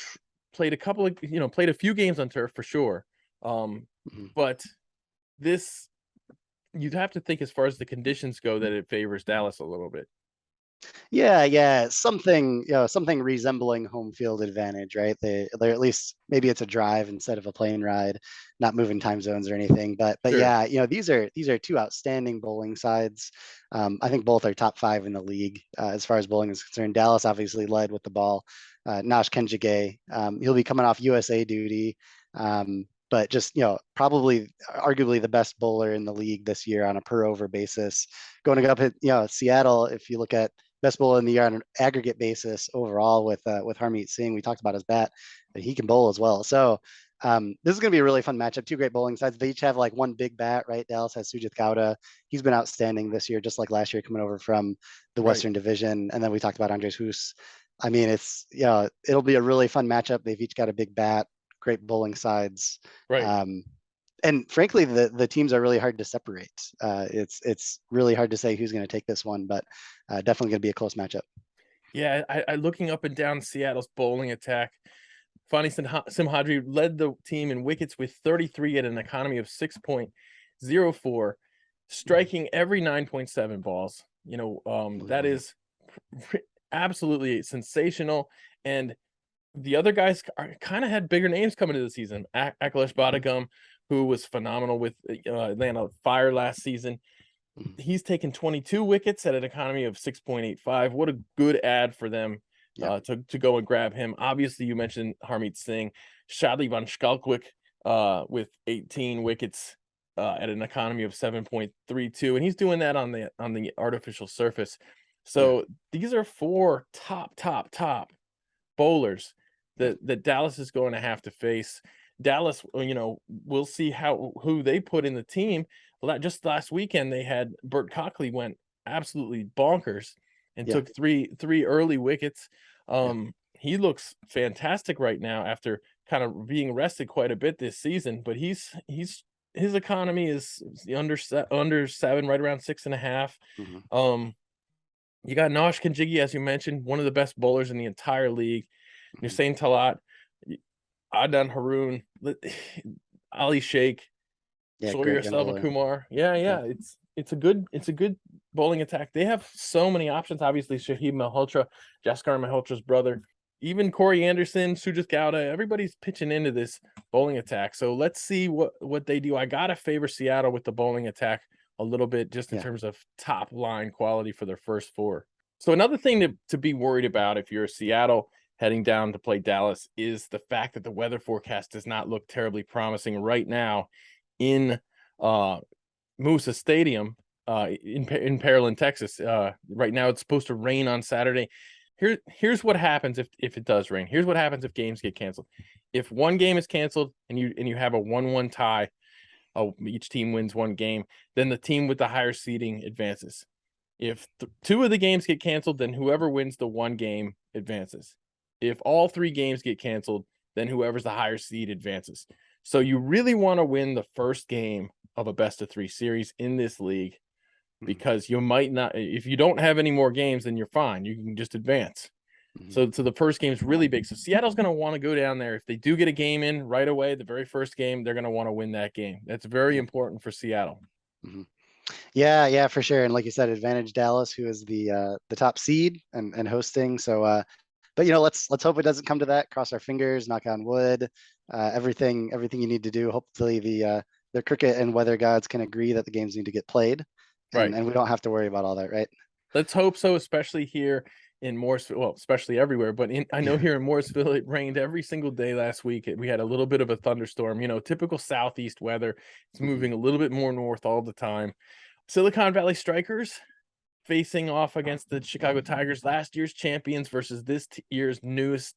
[SPEAKER 1] played a couple of played a few games on turf for sure.
[SPEAKER 2] Mhm.
[SPEAKER 1] But this you'd have to think as far as the conditions go that it favors Dallas a little bit.
[SPEAKER 2] Yeah, something resembling home field advantage, right? They're at least maybe it's a drive instead of a plane ride, not moving time zones or anything. But
[SPEAKER 1] Sure.
[SPEAKER 2] yeah, these are two outstanding bowling sides. I think both are top 5 in the league as far as bowling is concerned. Dallas obviously led with the ball. Nash Kenjige, he'll be coming off USA duty. But just probably arguably the best bowler in the league this year on a per over basis. Going up at Seattle, if you look at best bowler in the year on an aggregate basis overall with Harmeet Singh. We talked about his bat, but he can bowl as well. So this is going to be a really fun matchup. 2 great bowling sides. They each have like one big bat, right? Dallas has Sujith Gowda. He's been outstanding this year, just like last year, coming over from the
[SPEAKER 1] Right.
[SPEAKER 2] Western Division. And then we talked about Andres Hoos. I mean, it'll be a really fun matchup. They've each got a big bat, great bowling sides.
[SPEAKER 1] Right.
[SPEAKER 2] Um, and frankly, the teams are really hard to separate. It's really hard to say who's going to take this one, but definitely going to be a close matchup.
[SPEAKER 1] Yeah, I looking up and down Seattle's bowling attack. Fani Simhadri led the team in wickets with 33 at an economy of 6.04, striking every 9.7 balls. That is absolutely sensational. And the other guys kind of had bigger names coming into the season. Akhilesh Badagum, who was phenomenal with Atlanta Fire last season. He's taken 22 wickets at an economy of 6.85. What a good ad for them
[SPEAKER 2] Yeah,
[SPEAKER 1] to go and grab him. Obviously, you mentioned Harmeet Singh, Shadley Van Schalkwyk with 18 wickets at an economy of 7.32, and he's doing that on the artificial surface.
[SPEAKER 2] yeah,
[SPEAKER 1] So these are 4 top bowlers
[SPEAKER 2] yeah,
[SPEAKER 1] that Dallas is going to have to face. Dallas, we'll see who they put in the team. Just last weekend, they had Bert Cockley went absolutely bonkers and
[SPEAKER 2] yeah,
[SPEAKER 1] took three early wickets.
[SPEAKER 2] yeah,
[SPEAKER 1] He looks fantastic right now after kind of being rested quite a bit this season. But his economy is under 7, right around 6.5.
[SPEAKER 2] mhm,
[SPEAKER 1] Um, you got Nosh Kinjigi, as you mentioned, one of the best bowlers in the entire league.
[SPEAKER 2] mhm.
[SPEAKER 1] Hussein Talat, Adnan Haroon, Ali Sheikh,
[SPEAKER 2] Yeah,
[SPEAKER 1] Sawyer
[SPEAKER 2] great young
[SPEAKER 1] Selva
[SPEAKER 2] bowler.
[SPEAKER 1] Kumar.
[SPEAKER 2] Yeah,
[SPEAKER 1] Yeah. It's a good bowling attack. They have so many options. Obviously, Shahid Malhotra, Jaskar Malhotra's brother, even Corey Anderson, Sujith Gowda. Everybody's pitching into this bowling attack. So let's see what they do. I gotta favor Seattle with the bowling attack a little bit, just in
[SPEAKER 2] yeah,
[SPEAKER 1] terms of top line quality for their first 4. So another thing to be worried about if you're Seattle heading down to play Dallas is the fact that the weather forecast does not look terribly promising right now in Musa Stadium in Pearland, Texas. Right now, it's supposed to rain on Saturday. Here's what happens if it does rain. Here's what happens if games get canceled. If one game is canceled and you have a 1-1 tie, each team wins one game, then the team with the higher seeding advances. If 2 of the games get canceled, then whoever wins the one game advances. If all 3 games get canceled, then whoever's the higher seed advances. So you really want to win the first game of a best of 3 series in this league,
[SPEAKER 2] mhm,
[SPEAKER 1] because you might not, if you don't have any more games, then you're fine. You can just advance.
[SPEAKER 2] mhm.
[SPEAKER 1] So the first game is really big. So Seattle's going to want to go down there. If they do get a game in right away, the very first game, they're going to want to win that game. That's very
[SPEAKER 2] Yeah,
[SPEAKER 1] important for Seattle.
[SPEAKER 2] mhm. Yeah, for sure. And like you said, advantage Dallas, who is the top seed and hosting. So but let's hope it doesn't come to that. Cross our fingers, knock on wood. Everything you need to do. Hopefully the cricket and weather gods can agree that the games need to get played,
[SPEAKER 1] Right.
[SPEAKER 2] and we don't have to worry about all that, right?
[SPEAKER 1] Let's hope so, especially here in Morrisville. Well, especially everywhere, but I know here in Morrisville, it rained every single day last week. We had a little bit of a thunderstorm, typical southeast weather. It's moving a little bit more north all the time. Silicon Valley Strikers facing off against the Chicago Tigers, last year's champions versus this year's newest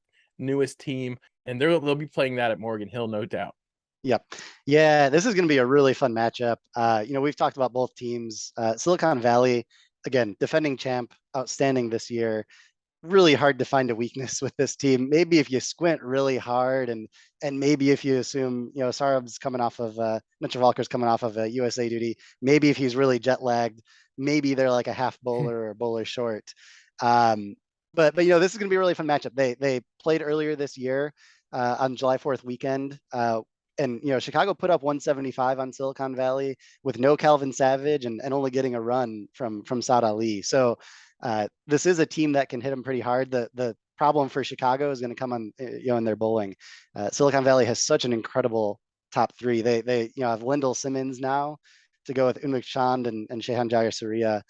[SPEAKER 1] team, and they'll be playing that at Morgan Hill, no doubt.
[SPEAKER 2] Yep. Yeah, this is going to be a really fun matchup. We've talked about both teams. Silicon Valley, again, defending champ, outstanding this year. Really hard to find a weakness with this team. Maybe if you squint really hard, and maybe if you assume, Sarab's coming off of Mitchell Walker's coming off of a USA duty. Maybe if he's really jet lagged, maybe they're like a half bowler or a bowler short. But this is going to be a really fun matchup. They played earlier this year on July 4th weekend. And Chicago put up 175 on Silicon Valley with no Calvin Savage and only getting a run from Saad Ali. So this is a team that can hit them pretty hard. The problem for Chicago is going to come on in their bowling. Silicon Valley has such an incredible top three. They have Lyndall Simmons now to go with Unmuk Chand and Shehan Jayasuriya.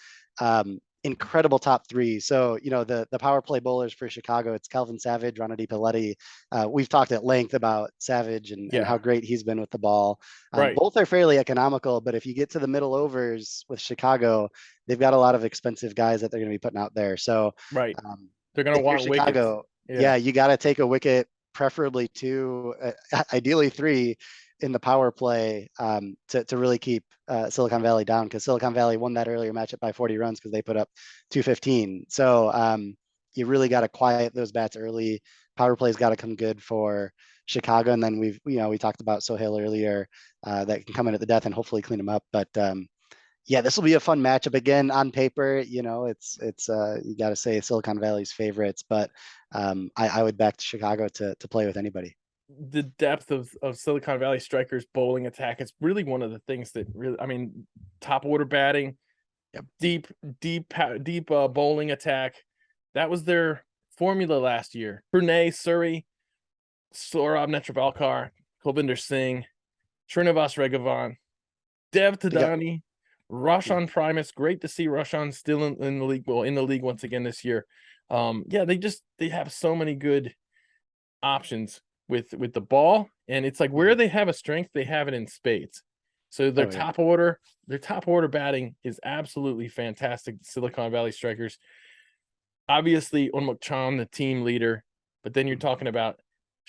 [SPEAKER 2] Incredible top three. So, the power play bowlers for Chicago, it's Calvin Savage, Ronald Paletti. We've talked at length about Savage and how great he's been with the ball.
[SPEAKER 1] Right.
[SPEAKER 2] Both are fairly economical, but if you get to the middle overs with Chicago, they've got a lot of expensive guys that they're going to be putting out there. So
[SPEAKER 1] right. They're going to want
[SPEAKER 2] Chicago.
[SPEAKER 1] Yeah,
[SPEAKER 2] you got to take a wicket, preferably two, ideally three in the power play to really keep Silicon Valley down, because Silicon Valley won that earlier matchup by 40 runs because they put up 215. So you really got to quiet those bats early. Power play's got to come good for Chicago, and then we talked about Sohail earlier that can come in at the death and hopefully clean them up. But this will be a fun matchup again. On paper, it's you got to say Silicon Valley's favorites, but I would back Chicago to play with anybody.
[SPEAKER 1] The depth of Silicon Valley Strikers bowling attack is really one of the things that really, top order batting, deep bowling attack. That was their formula last year. Purnay, Surrey, Saurabh Netravalkar, Kulbinder Singh, Srinivas Regavan, Dev Tadani, Roshan Primus. Great to see Roshan still in the league. Well, in the league once again this year. They have so many good options with the ball, and it's like where they have a strength, they have it in spades. So their top order batting is absolutely fantastic. Silicon Valley Strikers, obviously Unmuk Chand, the team leader, but then you're talking about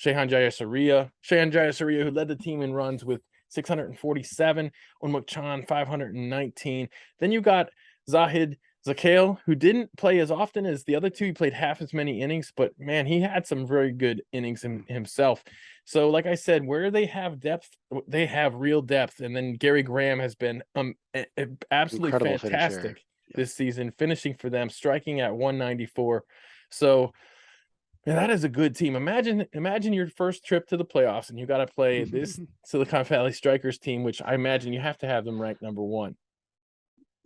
[SPEAKER 1] Shehan Jayasuriya, who led the team in runs with 647, Unmuk Chand 519. Then you got Zahid Zakhail, who didn't play as often as the other two. He played half as many innings, but man, he had some very good innings himself. So like I said, where they have depth, they have real depth. And then Gary Graham has been absolutely incredible, fantastic this season, finishing for them, striking at 194. So man, that is a good team. Imagine your first trip to the playoffs and you got to play this Silicon Valley Strikers team, which I imagine you have to have them ranked number one.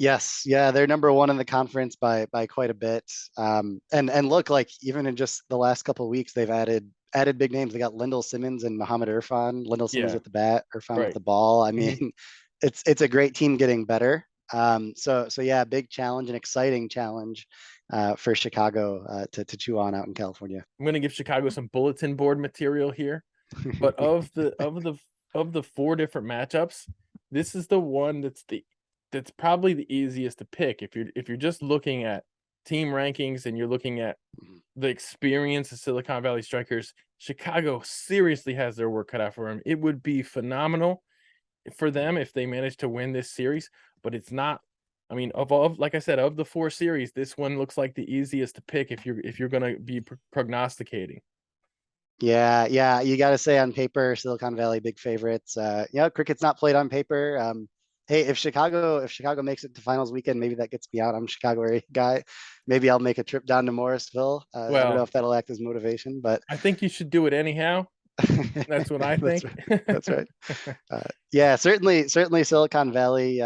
[SPEAKER 2] Yes, yeah, they're number one in the conference by quite a bit. And look, like even in just the last couple of weeks, they've added big names. They got Lyndall Simmons and Muhammad Irfan. Lyndall Simmons with the bat, Irfan with the ball. I mean, it's a great team getting better. So yeah, big challenge, an exciting challenge for Chicago to chew on out in California.
[SPEAKER 1] I'm going to give Chicago some bulletin board material here, but of the four different matchups, this is the one that's probably the easiest to pick if you're just looking at team rankings and you're looking at the experience of Silicon Valley Strikers. Chicago seriously has their work cut out for them. It would be phenomenal for them if they managed to win this series, but it's not. I mean, like I said, of the four series, this one looks like the easiest to pick if you're going to be prognosticating.
[SPEAKER 2] Yeah, you got to say on paper, Silicon Valley big favorites. Cricket's not played on paper. Hey, if Chicago makes it to finals weekend, maybe that gets me out. I'm a Chicago area guy. Maybe I'll make a trip down to Morrisville. I don't know if that'll act as motivation, but
[SPEAKER 1] I think you should do it anyhow. That's what I think.
[SPEAKER 2] That's right. Certainly Silicon Valley.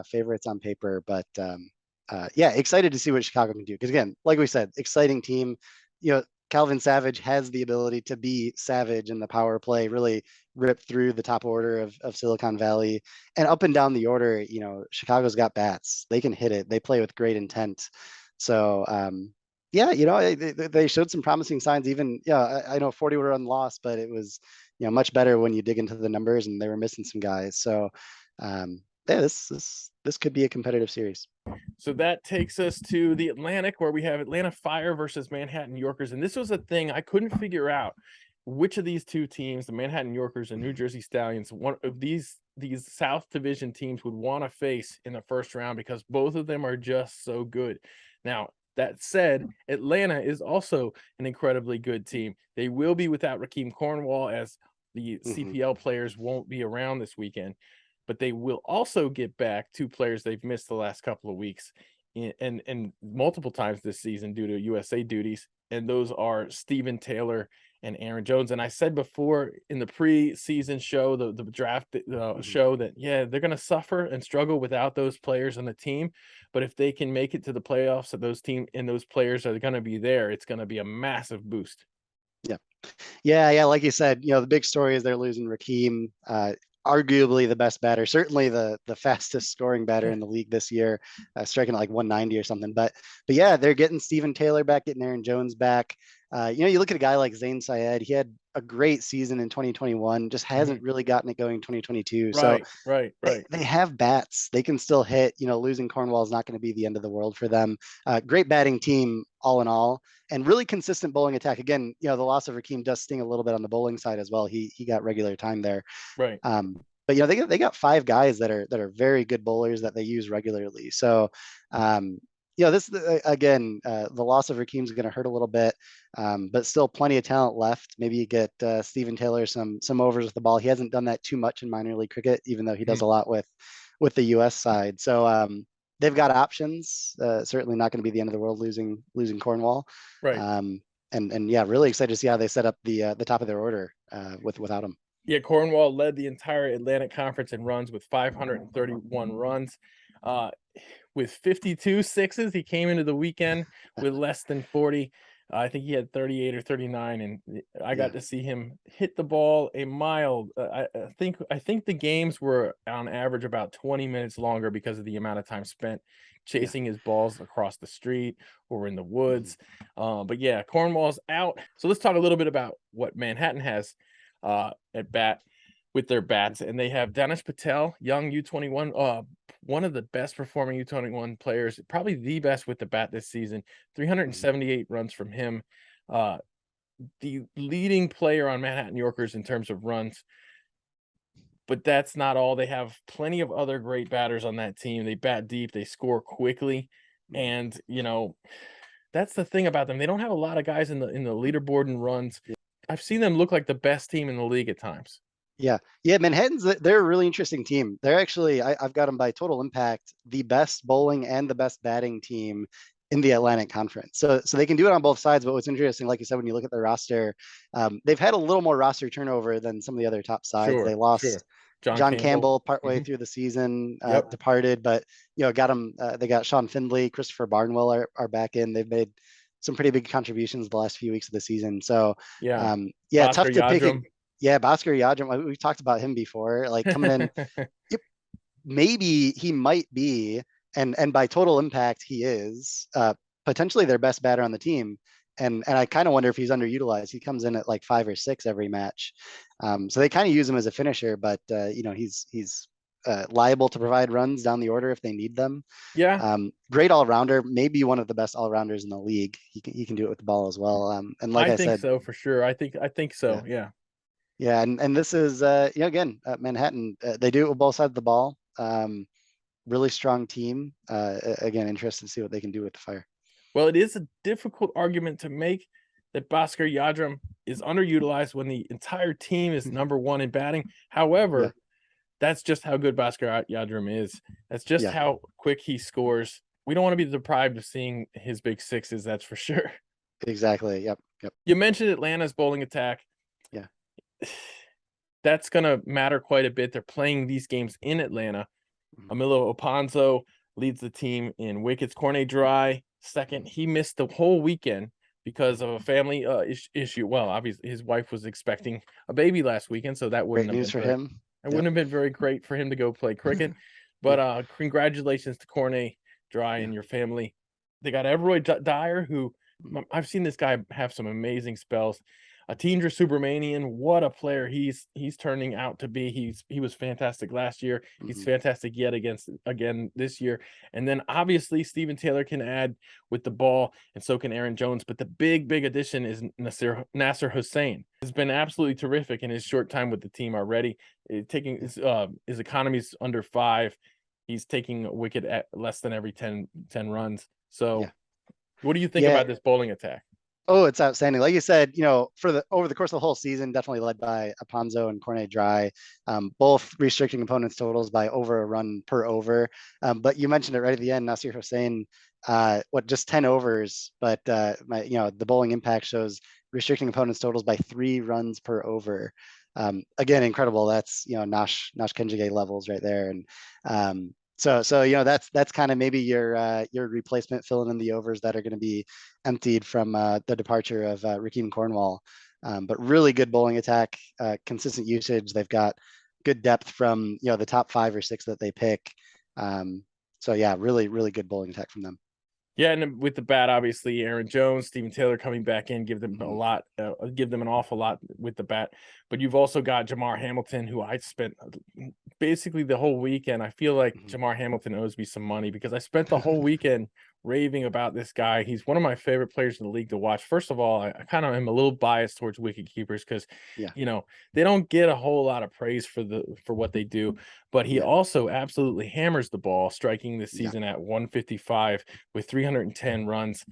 [SPEAKER 2] Favorites on paper, but excited to see what Chicago can do. Because again, like we said, exciting team. Calvin Savage has the ability to be savage in the power play, really rip through the top order of Silicon Valley and up and down the order. Chicago's got bats. They can hit it. They play with great intent. So, yeah, they showed some promising signs. Even, yeah, I know 40 were unlost, but it was, much better when you dig into the numbers, and they were missing some guys. So, yeah, this could be a competitive series.
[SPEAKER 1] So that takes us to the Atlantic, where we have Atlanta Fire versus Manhattan Yorkers. And this was a thing I couldn't figure out which of these two teams, the Manhattan Yorkers and New Jersey Stallions, one of these South Division teams would want to face in the first round, because both of them are just so good. Now, that said, Atlanta is also an incredibly good team. They will be without Rakeem Cornwall, as the CPL players won't be around this weekend, but they will also get back two players they've missed the last couple of weeks and multiple times this season due to USA duties. And those are Stephen Taylor and Aaron Jones. And I said before in the preseason show, the draft show, that, yeah, they're going to suffer and struggle without those players on the team. But if they can make it to the playoffs, of those team and those players are going to be there, it's going to be a massive boost.
[SPEAKER 2] Yeah. Yeah. Like you said, the big story is they're losing Rakeem, arguably the best batter, certainly the fastest scoring batter in the league this year, striking at like 190 or something. But yeah, they're getting Stephen Taylor back, getting Aaron Jones back. You look at a guy like Zain Syed, he had a great season in 2021, just hasn't really gotten it going in 2022.
[SPEAKER 1] Right.
[SPEAKER 2] They have bats. They can still hit. Losing Cornwall is not going to be the end of the world for them. Great batting team all in all, and really consistent bowling attack. Again, the loss of Rakeem does sting a little bit on the bowling side as well. He got regular time there.
[SPEAKER 1] Right.
[SPEAKER 2] But they got five guys that are very good bowlers that they use regularly. So, this again, the loss of Rakeem is going to hurt a little bit, but still plenty of talent left. Maybe you get Stephen Taylor some overs with the ball. He hasn't done that too much in minor league cricket, even though he does a lot with the U.S. side. So they've got options. Certainly not going to be the end of the world losing Cornwall.
[SPEAKER 1] Right.
[SPEAKER 2] And yeah, really excited to see how they set up the top of their order without him.
[SPEAKER 1] Yeah, Cornwall led the entire Atlantic Conference in runs with 531 runs. With 52 sixes, he came into the weekend with less than 40. I think he had 38 or 39, and I got to see him hit the ball a mile. I think the games were on average about 20 minutes longer because of the amount of time spent chasing his balls across the street or in the woods. But yeah, Cornwall's out. So let's talk a little bit about what Manhattan has at bat with their bats. And they have Danish Patel, young U21, one of the best performing U21 players, probably the best with the bat this season. 378 runs from him. The leading player on Manhattan Yorkers in terms of runs. But that's not all. They have plenty of other great batters on that team. They bat deep, they score quickly, and that's the thing about them. They don't have a lot of guys in the leaderboard and runs. I've seen them look like the best team in the league at times.
[SPEAKER 2] Yeah. Manhattan's, they're a really interesting team. They're actually, I've got them by total impact, the best bowling and the best batting team in the Atlantic Conference. So they can do it on both sides. But what's interesting, like you said, when you look at their roster, they've had a little more roster turnover than some of the other top sides. They lost John Campbell partway through the season, departed, but got them. They got Sean Findlay, Christopher Barnwell are back in. They've made some pretty big contributions the last few weeks of the season. So tough to pick. Bhaskar Yadram, we've talked about him before, like coming in. Maybe he might be, and by total impact, he is potentially their best batter on the team. And I kind of wonder if he's underutilized. He comes in at like 5 or 6 every match. So they kind of use him as a finisher, but he's liable to provide runs down the order if they need them. Great all-rounder, maybe one of the best all-rounders in the league. He can do it with the ball as well. And like I think said,
[SPEAKER 1] so for sure. I think so.
[SPEAKER 2] Yeah, and this is again Manhattan. They do it with both sides of the ball. Really strong team. Again, interested to see what they can do with the Fire.
[SPEAKER 1] Well, it is a difficult argument to make that Bhaskar Yadram is underutilized when the entire team is number one in batting. However, that's just how good Bhaskar Yadram is. That's just how quick he scores. We don't want to be deprived of seeing his big sixes, that's for sure.
[SPEAKER 2] Exactly. Yep.
[SPEAKER 1] You mentioned Atlanta's bowling attack.
[SPEAKER 2] Yeah.
[SPEAKER 1] That's going to matter quite a bit. They're playing these games in Atlanta. Emilio Oponzo leads the team in wickets. Cornet Dry, second. He missed the whole weekend because of a family issue. Well, obviously his wife was expecting a baby last weekend, so that wouldn't
[SPEAKER 2] Great
[SPEAKER 1] have
[SPEAKER 2] news
[SPEAKER 1] been
[SPEAKER 2] for
[SPEAKER 1] very,
[SPEAKER 2] him.
[SPEAKER 1] it
[SPEAKER 2] Yep.
[SPEAKER 1] wouldn't have been very great for him to go play cricket. But
[SPEAKER 2] Yep.
[SPEAKER 1] congratulations to Cornet Dry
[SPEAKER 2] Yeah.
[SPEAKER 1] and your family. They got Everroy Dyer, who
[SPEAKER 2] Mhm.
[SPEAKER 1] I've seen this guy have some amazing spells. A Teendra Supermanian, what a player he's turning out to be. He was fantastic last year. He's
[SPEAKER 2] Mhm.
[SPEAKER 1] fantastic yet again this year. And then obviously Steven Taylor can add with the ball, and so can Aaron Jones. But the big addition is Nasser Hussain. Has been absolutely terrific in his short time with the team already. Taking his economy's under 5. He's taking a wicket at less than every 10 runs. So
[SPEAKER 2] Yeah.
[SPEAKER 1] what do you think
[SPEAKER 2] Yeah.
[SPEAKER 1] about this bowling attack?
[SPEAKER 2] Oh, it's outstanding. Like you said, for the over the course of the whole season, definitely led by Aponzo and Cornet Dry, both restricting opponents' totals by over a run per over. But you mentioned it right at the end, Nasir Hussain, just 10 overs, but the bowling impact shows restricting opponents' totals by 3 runs per over. Again, incredible. That's Nash Kenjige levels right there, and so that's kind of maybe your replacement filling in the overs that are going to be emptied from the departure of Rakeem Cornwall. But really good bowling attack, consistent usage. They've got good depth from the top 5 or 6 that they pick. So yeah, really good bowling attack from them.
[SPEAKER 1] Yeah, and with the bat, obviously Aaron Jones, Steven Taylor coming back in, give them a
[SPEAKER 2] Mhm.
[SPEAKER 1] lot, give them an awful lot with the bat. But you've also got Jamar Hamilton, who I spent basically the whole weekend. I feel like
[SPEAKER 2] Mhm.
[SPEAKER 1] Jamar Hamilton owes me some money because I spent the whole weekend raving about this guy. He's one of my favorite players in the league to watch. First of all, I kind of am a little biased towards wicket keepers because,
[SPEAKER 2] Yeah,
[SPEAKER 1] they don't get a whole lot of praise for what they do. But he
[SPEAKER 2] yeah,
[SPEAKER 1] also absolutely hammers the ball, striking this
[SPEAKER 2] yeah,
[SPEAKER 1] season at 155 with 310 runs.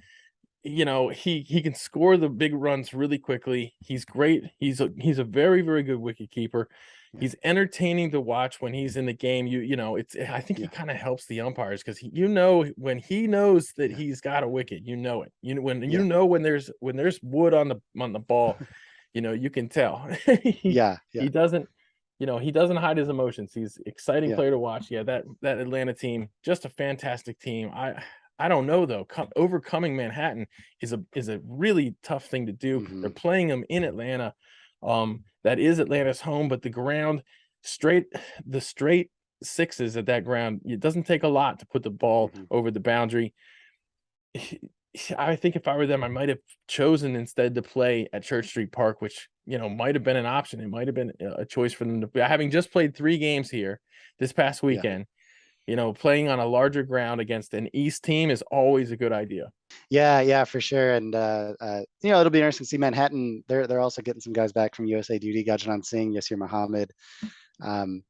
[SPEAKER 1] He can score the big runs really quickly. He's great. He's a very good wicket keeper.
[SPEAKER 2] yeah,
[SPEAKER 1] He's entertaining to watch when he's in the game. It's I think he
[SPEAKER 2] yeah,
[SPEAKER 1] kind of helps the umpires because when he knows that
[SPEAKER 2] yeah,
[SPEAKER 1] he's got a wicket, it.
[SPEAKER 2] yeah,
[SPEAKER 1] When there's wood on the ball, you can tell. he
[SPEAKER 2] yeah,
[SPEAKER 1] he
[SPEAKER 2] yeah,
[SPEAKER 1] doesn't he doesn't hide his emotions. He's exciting
[SPEAKER 2] yeah,
[SPEAKER 1] player to watch. Yeah, that Atlanta team, just a fantastic team. I don't know though. Overcoming Manhattan is a really tough thing to do. They're
[SPEAKER 2] hmm,
[SPEAKER 1] playing them in Atlanta. That is Atlanta's home, but straight the straight sixes at that ground. It doesn't take a lot to put the ball
[SPEAKER 2] hmm,
[SPEAKER 1] over the boundary. I think if I were them, I might have chosen instead to play at Church Street Park, which might have been an option. It might have been a choice for them to, having just played 3 games here this past
[SPEAKER 2] yeah.
[SPEAKER 1] weekend. Playing on a larger ground against an East team is always a good idea.
[SPEAKER 2] Yeah, for sure. And it'll be interesting to see Manhattan. They're also getting some guys back from USA duty, Gajnan Singh, Yasir Muhammad. Um,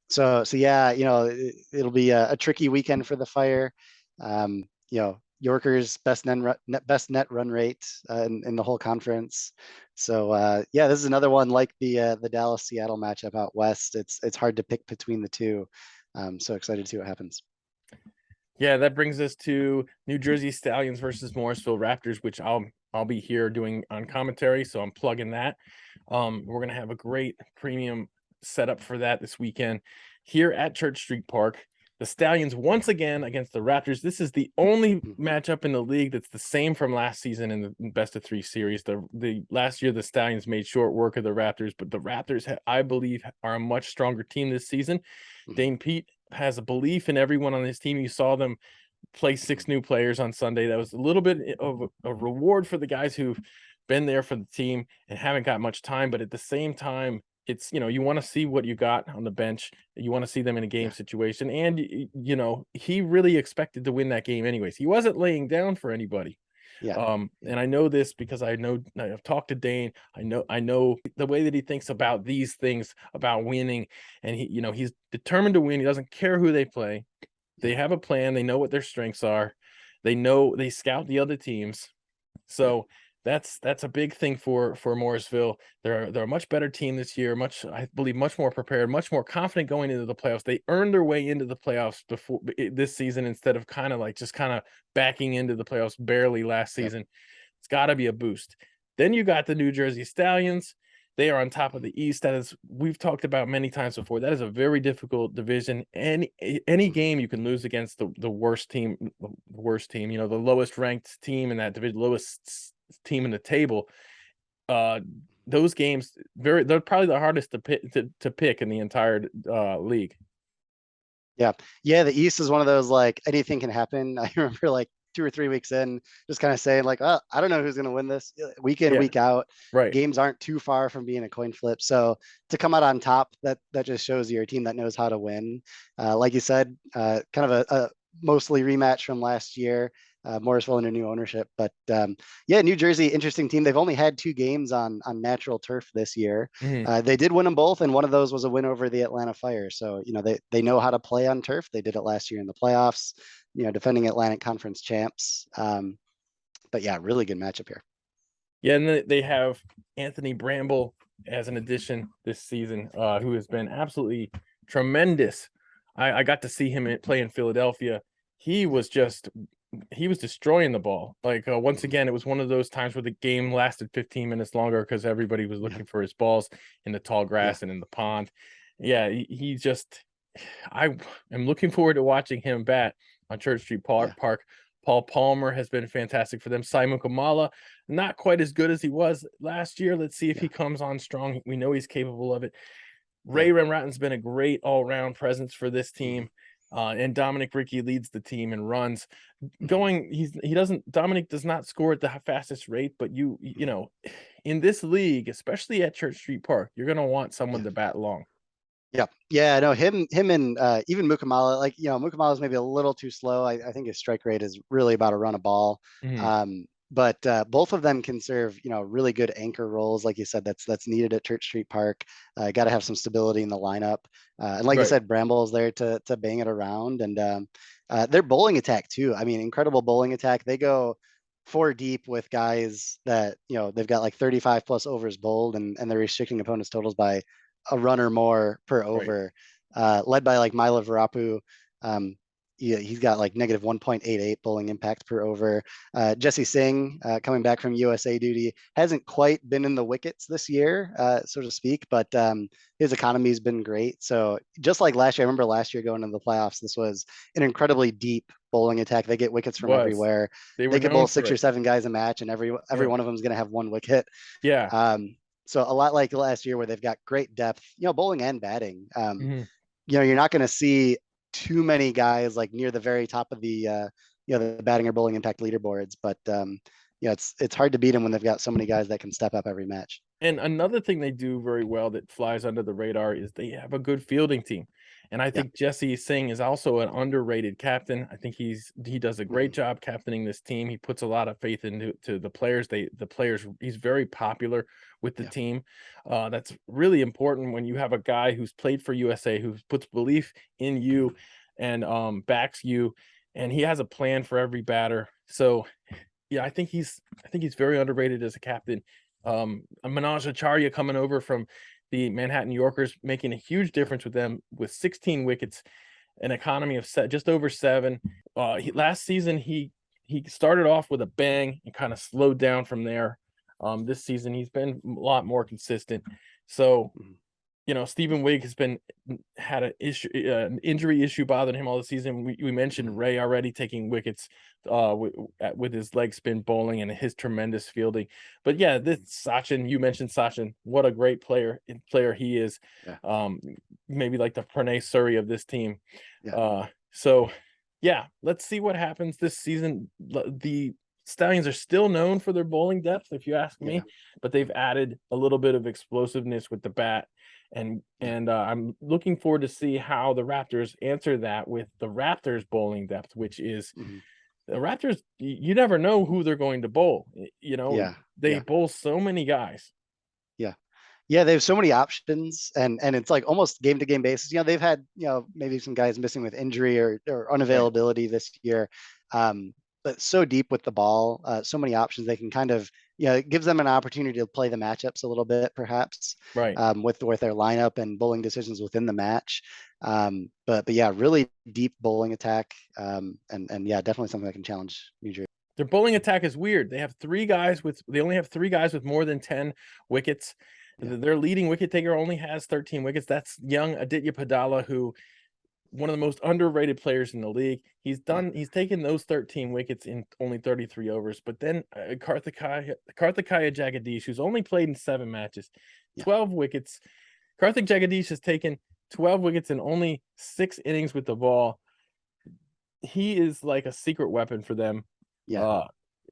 [SPEAKER 2] so yeah, it'll be a tricky weekend for the Fire. Yorker's best net run rate in the whole conference. So yeah, this is another one like the Dallas Seattle matchup out west. It's hard to pick between the two. So excited to see what happens.
[SPEAKER 1] Yeah, that brings us to New Jersey Stallions versus Morrisville Raptors, which I'll be here doing on commentary, so I'm plugging that. We're gonna have a great premium setup for that this weekend here at Church Street Park. The Stallions once again against the Raptors. This is the only
[SPEAKER 2] Mhm.
[SPEAKER 1] matchup in the league that's the same from last season in the best of 3 series. The last year the Stallions made short work of the Raptors, but the Raptors, I believe, are a much stronger team this season.
[SPEAKER 2] Mhm.
[SPEAKER 1] Dane Pete has a belief in everyone on his team. You saw them play 6
[SPEAKER 2] Mhm.
[SPEAKER 1] new players on Sunday. That was a little bit of a reward for the guys who've been there for the team and haven't got much time. But at the same time, it's you want to see what you got on the bench. You want to see them in a game
[SPEAKER 2] Yeah,
[SPEAKER 1] situation. And he really expected to win that game anyways. He wasn't laying down for anybody.
[SPEAKER 2] yeah, yeah,
[SPEAKER 1] And I know this because I've talked to Dane. I know the way that he thinks about these things, about winning, and he's determined to win. He doesn't care who they play. They
[SPEAKER 2] yeah,
[SPEAKER 1] have a plan. They know what their strengths are. They scout the other teams.
[SPEAKER 2] yeah.
[SPEAKER 1] So that's a big thing for Morrisville. They're a much better team this year, I believe much more prepared, much more confident going into the playoffs. They earned their way into the playoffs before this season instead of kind of backing into the playoffs barely last
[SPEAKER 2] Yep.
[SPEAKER 1] season. It's got to be a boost. Then you got the New Jersey Stallions. They are on top of
[SPEAKER 2] Mhm.
[SPEAKER 1] the East. That is, we've talked about many times before. That is a very difficult division. Any
[SPEAKER 2] Mhm.
[SPEAKER 1] game you can lose against the worst team, the lowest ranked team in that division, lowest team in the table. Those games they're probably the hardest to pick in the entire league.
[SPEAKER 2] Yeah. Yeah. The East is one of those, like, anything can happen. I remember like 2 or 3 weeks in, just kind of saying like, oh, I don't know who's going to win this week in,
[SPEAKER 1] Yeah,
[SPEAKER 2] week out.
[SPEAKER 1] right.
[SPEAKER 2] Games aren't too far from being a coin flip. So to come out on top, that just shows you're a team that knows how to win. Like you said, kind of a mostly rematch from last year. Morrisville under new ownership, but yeah, New Jersey, interesting team. They've only had 2 games on natural turf this year.
[SPEAKER 1] Mm-hmm.
[SPEAKER 2] They did win them both, and one of those was a win over the Atlanta Fire. So they know how to play on turf. They did it last year in the playoffs. Defending Atlantic Conference champs. But yeah, really good matchup here.
[SPEAKER 1] Yeah, and they have Anthony Bramble as an addition this season, who has been absolutely tremendous. I got to see him play in Philadelphia. He was destroying the ball. Like once again, it was one of those times where the game lasted 15 minutes longer because everybody was looking for his balls in the tall grass and in the pond. Yeah, he just. I am looking forward to watching him bat on Church Street Park. Paul Palmer has been fantastic for them. Simon Kamala, not quite as good as he was last year. Let's see if he comes on strong. We know he's capable of it. Ray Remratten's been a great all-round presence for this team. And Dominic Ricky leads the team and runs. Dominic does not score at the fastest rate, but you know, in this league, especially at Church Street Park, you're gonna want someone to bat long.
[SPEAKER 2] Yeah. Yeah. No, him and even Mukamala, like, Mukamala's maybe a little too slow. I think his strike rate is really about a run a ball.
[SPEAKER 1] Mm-hmm.
[SPEAKER 2] But both of them can serve, really good anchor roles. Like you said, that's needed at Church Street Park. Got to have some stability in the lineup. And like you said, Bramble's there to bang it around. And their bowling attack too. I mean, incredible bowling attack. They go 4 deep with guys that, they've got like 35 plus overs bowled, and they're restricting opponents' totals by a run or more per over, led by like Mila Varapu. He's got like negative 1.88 bowling impact per over. Jesse Singh, coming back from USA duty, hasn't quite been in the wickets this year, so to speak, but his economy's been great. So just like last year, I remember last year going into the playoffs, this was an incredibly deep bowling attack. They get wickets from everywhere. They could bowl 6 or 7 guys a match, and every one of them is going to have 1 wicket.
[SPEAKER 1] Yeah.
[SPEAKER 2] So a lot like last year where they've got great depth, bowling and batting. You're not going to see too many guys like near the very top of the the batting or bowling impact leaderboards, but it's hard to beat them when they've got so many guys that can step up every match.
[SPEAKER 1] And another thing they do very well that flies under the radar is they have a good fielding team. And I think Jesse Singh is also an underrated captain. I think he does a great job captaining this team. He puts a lot of faith into the players. He's very popular with the team. That's really important when you have a guy who's played for USA, who puts belief in you and backs you, and he has a plan for every batter. So yeah, I think he's very underrated as a captain. Manoj Acharya coming over from the Manhattan Yorkers, making a huge difference with them with 16 wickets, an economy of just over 7. Last season, he started off with a bang and kind of slowed down from there. This season, he's been a lot more consistent. So, Stephen Wigg has had an injury issue bothering him all the season. We mentioned Ray already taking wickets with his leg spin bowling and his tremendous fielding. But yeah, this Sachin, you mentioned Sachin, what a great player he is. Maybe like the Pranay Suri of this team. So yeah, let's see what happens this season. The Stallions are still known for their bowling depth, if you ask me, but they've added a little bit of explosiveness with the bat. And I'm looking forward to see how the Raptors answer that with the Raptors bowling depth, which is the Raptors. You never know who they're going to bowl. They bowl so many guys.
[SPEAKER 2] Yeah, they have so many options, and it's like almost game to game basis. They've had maybe some guys missing with injury or unavailability this year, but so deep with the ball, so many options. They can kind of it gives them an opportunity to play the matchups a little bit, perhaps, with their lineup and bowling decisions within the match. But yeah, really deep bowling attack, and yeah, definitely something that can challenge New Jersey.
[SPEAKER 1] Their bowling attack is weird. They only have 3 guys with more than 10 wickets. Their leading wicket taker only has 13 wickets. That's young Aditya Padala, who one of the most underrated players in the league. He's taken those 13 wickets in only 33 overs. But then Karthikeya Jagadish, who's only played in 7 matches,
[SPEAKER 2] Yeah.
[SPEAKER 1] 12 wickets. Karthik Jagadish has taken 12 wickets in only 6 innings with the ball. He is like a secret weapon for them.
[SPEAKER 2] Yeah.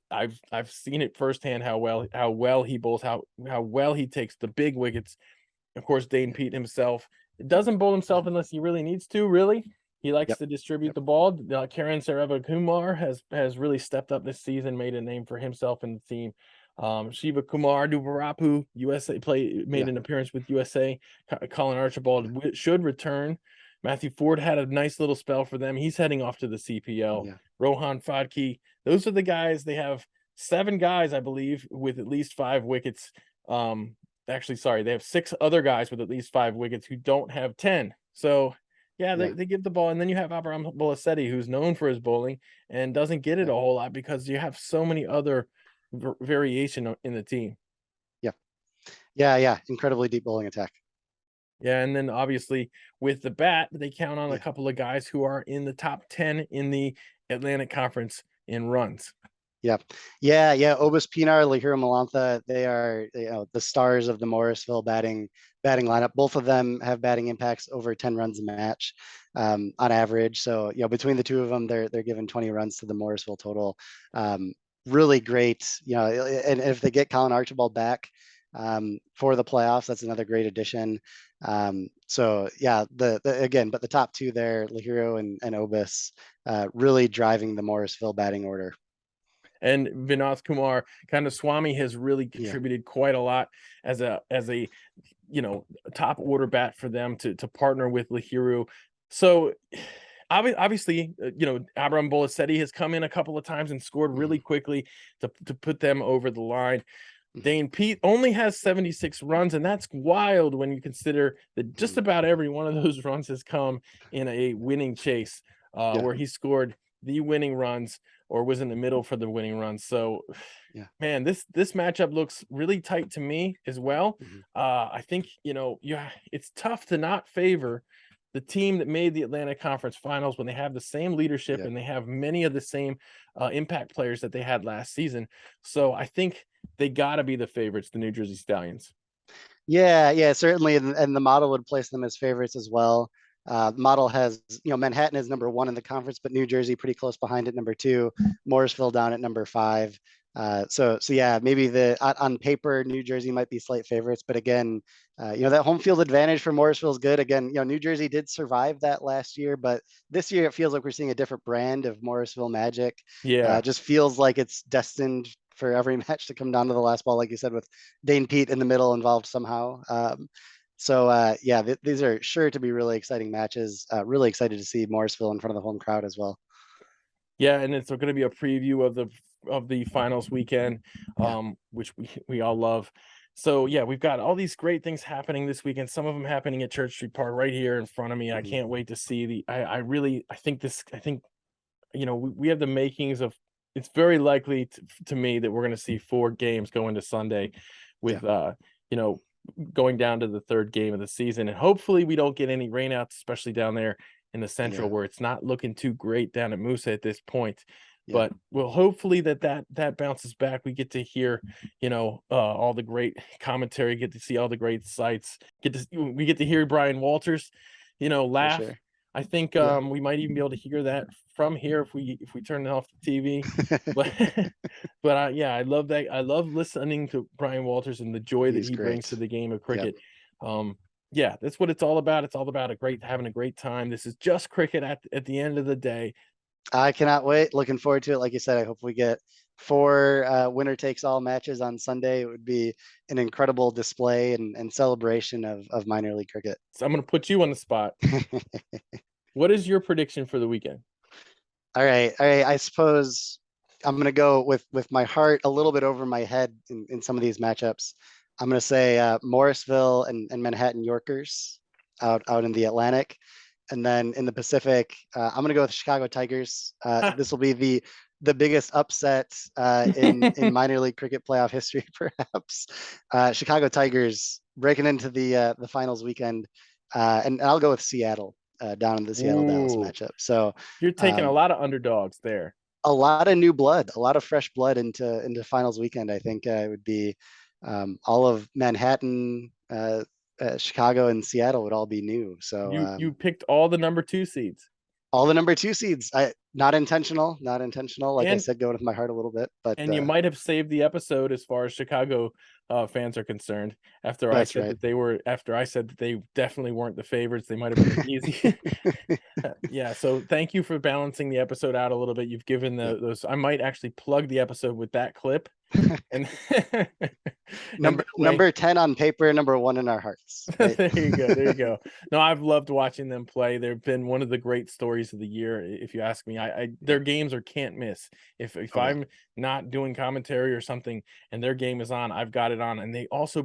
[SPEAKER 1] I've seen it firsthand how well he bowls, how well he takes the big wickets. Of course, Dane Pete himself doesn't bowl himself unless he really needs to. Really, he likes
[SPEAKER 2] Yep.
[SPEAKER 1] to distribute the ball. Karen Sarava Kumar has really stepped up this season, made a name for himself and the team. Shiva Kumar Duvarapu, USA made an appearance with USA. Colin Archibald should return. Matthew Ford had a nice little spell for them. He's heading off to the CPL.
[SPEAKER 2] Yeah.
[SPEAKER 1] Rohan Fadki. Those are the guys. They have 7 guys, I believe, with at least 5 wickets. Actually, sorry, they have 6 other guys with at least 5 wickets who don't have 10. So, yeah, they give the ball. And then you have Abraham Bolasetti, who's known for his bowling and doesn't get it a whole lot because you have so many other variation in the team.
[SPEAKER 2] Yeah. Incredibly deep bowling attack.
[SPEAKER 1] Yeah, and then obviously with the bat, they count on a couple of guys who are in the top 10 in the Atlantic Conference in runs.
[SPEAKER 2] Yeah. Obus Pinar, Lahira Malantha, they are the stars of the Morrisville batting lineup. Both of them have batting impacts over 10 runs a match on average. So between the two of them, they're giving 20 runs to the Morrisville total. Really great. And if they get Colin Archibald back for the playoffs, that's another great addition. So yeah, but the top 2 there, Lahiro and Obus, really driving the Morrisville batting order.
[SPEAKER 1] And Vinod Kumar Swami has really contributed quite a lot as a top order bat for them to partner with Lahiru. So obviously, Abraham Bolasetti has come in a couple of times and scored really quickly to put them over the line. Dane Pete only has 76 runs, and that's wild when you consider that just about every one of those runs has come in a winning chase, where he scored the winning runs or was in the middle for the winning runs. So, man, this matchup looks really tight to me as well. I think it's tough to not favor the team that made the Atlantic Conference Finals when they have the same leadership and they have many of the same impact players that they had last season. So I think they got to be the favorites, the New Jersey Stallions.
[SPEAKER 2] Yeah, certainly, and the model would place them as favorites as well. The model has, Manhattan is number 1 in the conference, but New Jersey pretty close behind at number 2, Morrisville down at number 5. So yeah, maybe on paper, New Jersey might be slight favorites, but again, that home field advantage for Morrisville is good. Again, New Jersey did survive that last year, but this year it feels like we're seeing a different brand of Morrisville magic.
[SPEAKER 1] Yeah,
[SPEAKER 2] it just feels like it's destined for every match to come down to the last ball, like you said, with Dane Pete in the middle involved somehow. These are sure to be really exciting matches. Really excited to see Morrisville in front of the home crowd as well.
[SPEAKER 1] Yeah, and it's going to be a preview of the finals weekend, which we all love. So yeah, we've got all these great things happening this weekend. Some of them happening at Church Street Park right here in front of me. I can't wait to see I think we have the makings of. It's very likely to me that we're going to see 4 games go into Sunday with going down to the 3rd game of the season, and hopefully we don't get any rainouts, especially down there in the central where it's not looking too great down at Moosa at this point. But we'll hopefully that bounces back. We get to hear, all the great commentary, get to see all the great sights, we get to hear Brian Walters, laugh.
[SPEAKER 2] Sure.
[SPEAKER 1] I think we might even be able to hear that from here if we turn off the TV. But I love that. I love listening to Brian Walters and the joy that he brings to the game of cricket. That's what it's all about. It's all about having a great time. This is just cricket at the end of the day.
[SPEAKER 2] I cannot wait. Looking forward to it. Like you said, I hope we get 4 winner takes all matches on Sunday. It would be an incredible display and celebration of minor league cricket.
[SPEAKER 1] So I'm going to put you on the spot. What is your prediction for the weekend?
[SPEAKER 2] All right. I suppose I'm going to go with my heart a little bit over my head in some of these matchups. I'm going to say Morrisville and Manhattan Yorkers out in the Atlantic. And then in the Pacific, I'm going to go with Chicago Tigers. This will be the biggest upset in minor league cricket playoff history, perhaps. Chicago Tigers breaking into the finals weekend. And I'll go with Seattle. down in the Seattle-Dallas
[SPEAKER 1] Ooh,
[SPEAKER 2] matchup. So
[SPEAKER 1] you're taking a lot of underdogs there.
[SPEAKER 2] a lot of new blood, a lot of fresh blood into finals weekend. I think it would be all of Manhattan, Chicago, and Seattle would all be new. So
[SPEAKER 1] You picked all the number 2 seeds.
[SPEAKER 2] all the number 2 seeds. Not intentional, not intentional. Like I
[SPEAKER 1] And
[SPEAKER 2] said, going with my heart a little bit, but
[SPEAKER 1] you might have saved the episode as far as Chicago fans are concerned. After I
[SPEAKER 2] that's
[SPEAKER 1] said
[SPEAKER 2] right.
[SPEAKER 1] after I said that they definitely weren't the favorites, they might have been an easy. Yeah, so thank you for balancing the episode out a little bit. You've given
[SPEAKER 2] Yep.
[SPEAKER 1] those. I might actually plug the episode with that clip, and and that way,
[SPEAKER 2] Number 10 on paper, number 1 in our hearts. Right?
[SPEAKER 1] there you go. There you go. No, I've loved watching them play. They've been one of the great stories of the year, if you ask me. Their games are can't miss. If
[SPEAKER 2] Oh yeah.
[SPEAKER 1] I'm not doing commentary or something and their game is on, I've got it on. And they also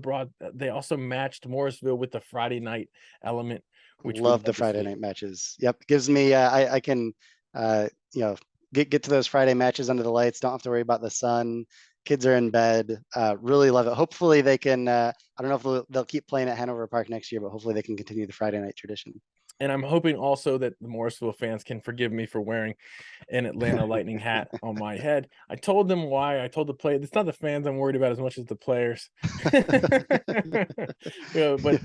[SPEAKER 1] matched Morrisville with the Friday night element, which we
[SPEAKER 2] Love the
[SPEAKER 1] love to
[SPEAKER 2] Friday
[SPEAKER 1] see.
[SPEAKER 2] night matches. Yep. Gives me I can you know get to those Friday matches under the lights. Don't have to worry about the sun. Kids are in bed. Really love it. Hopefully they can I don't know if they'll keep playing at Hanover Park next year, but hopefully they can continue the Friday night tradition.
[SPEAKER 1] And I'm hoping also that the Morrisville fans can forgive me for wearing an Atlanta Lightning hat on my head. I told them why. I told the players, it's not the fans I'm worried about as much as the players. But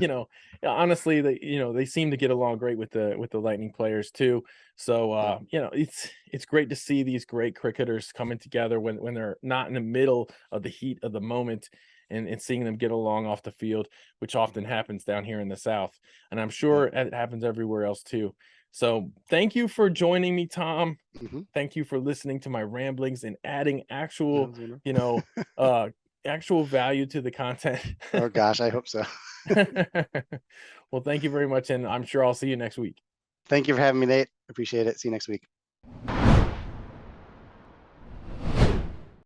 [SPEAKER 1] honestly, they seem to get along great with the Lightning players too. So it's great to see these great cricketers coming together when they're not in the middle of the heat of the moment, and seeing them get along off the field, which often happens down here in the South. And I'm sure it happens everywhere else too. So thank you for joining me, Tom. Thank you for listening to my ramblings and adding actual, actual value to the content.
[SPEAKER 2] Oh gosh, I hope so.
[SPEAKER 1] Well, thank you very much. And I'm sure I'll see you next week.
[SPEAKER 2] Thank you for having me, Nate. Appreciate it. See you next week.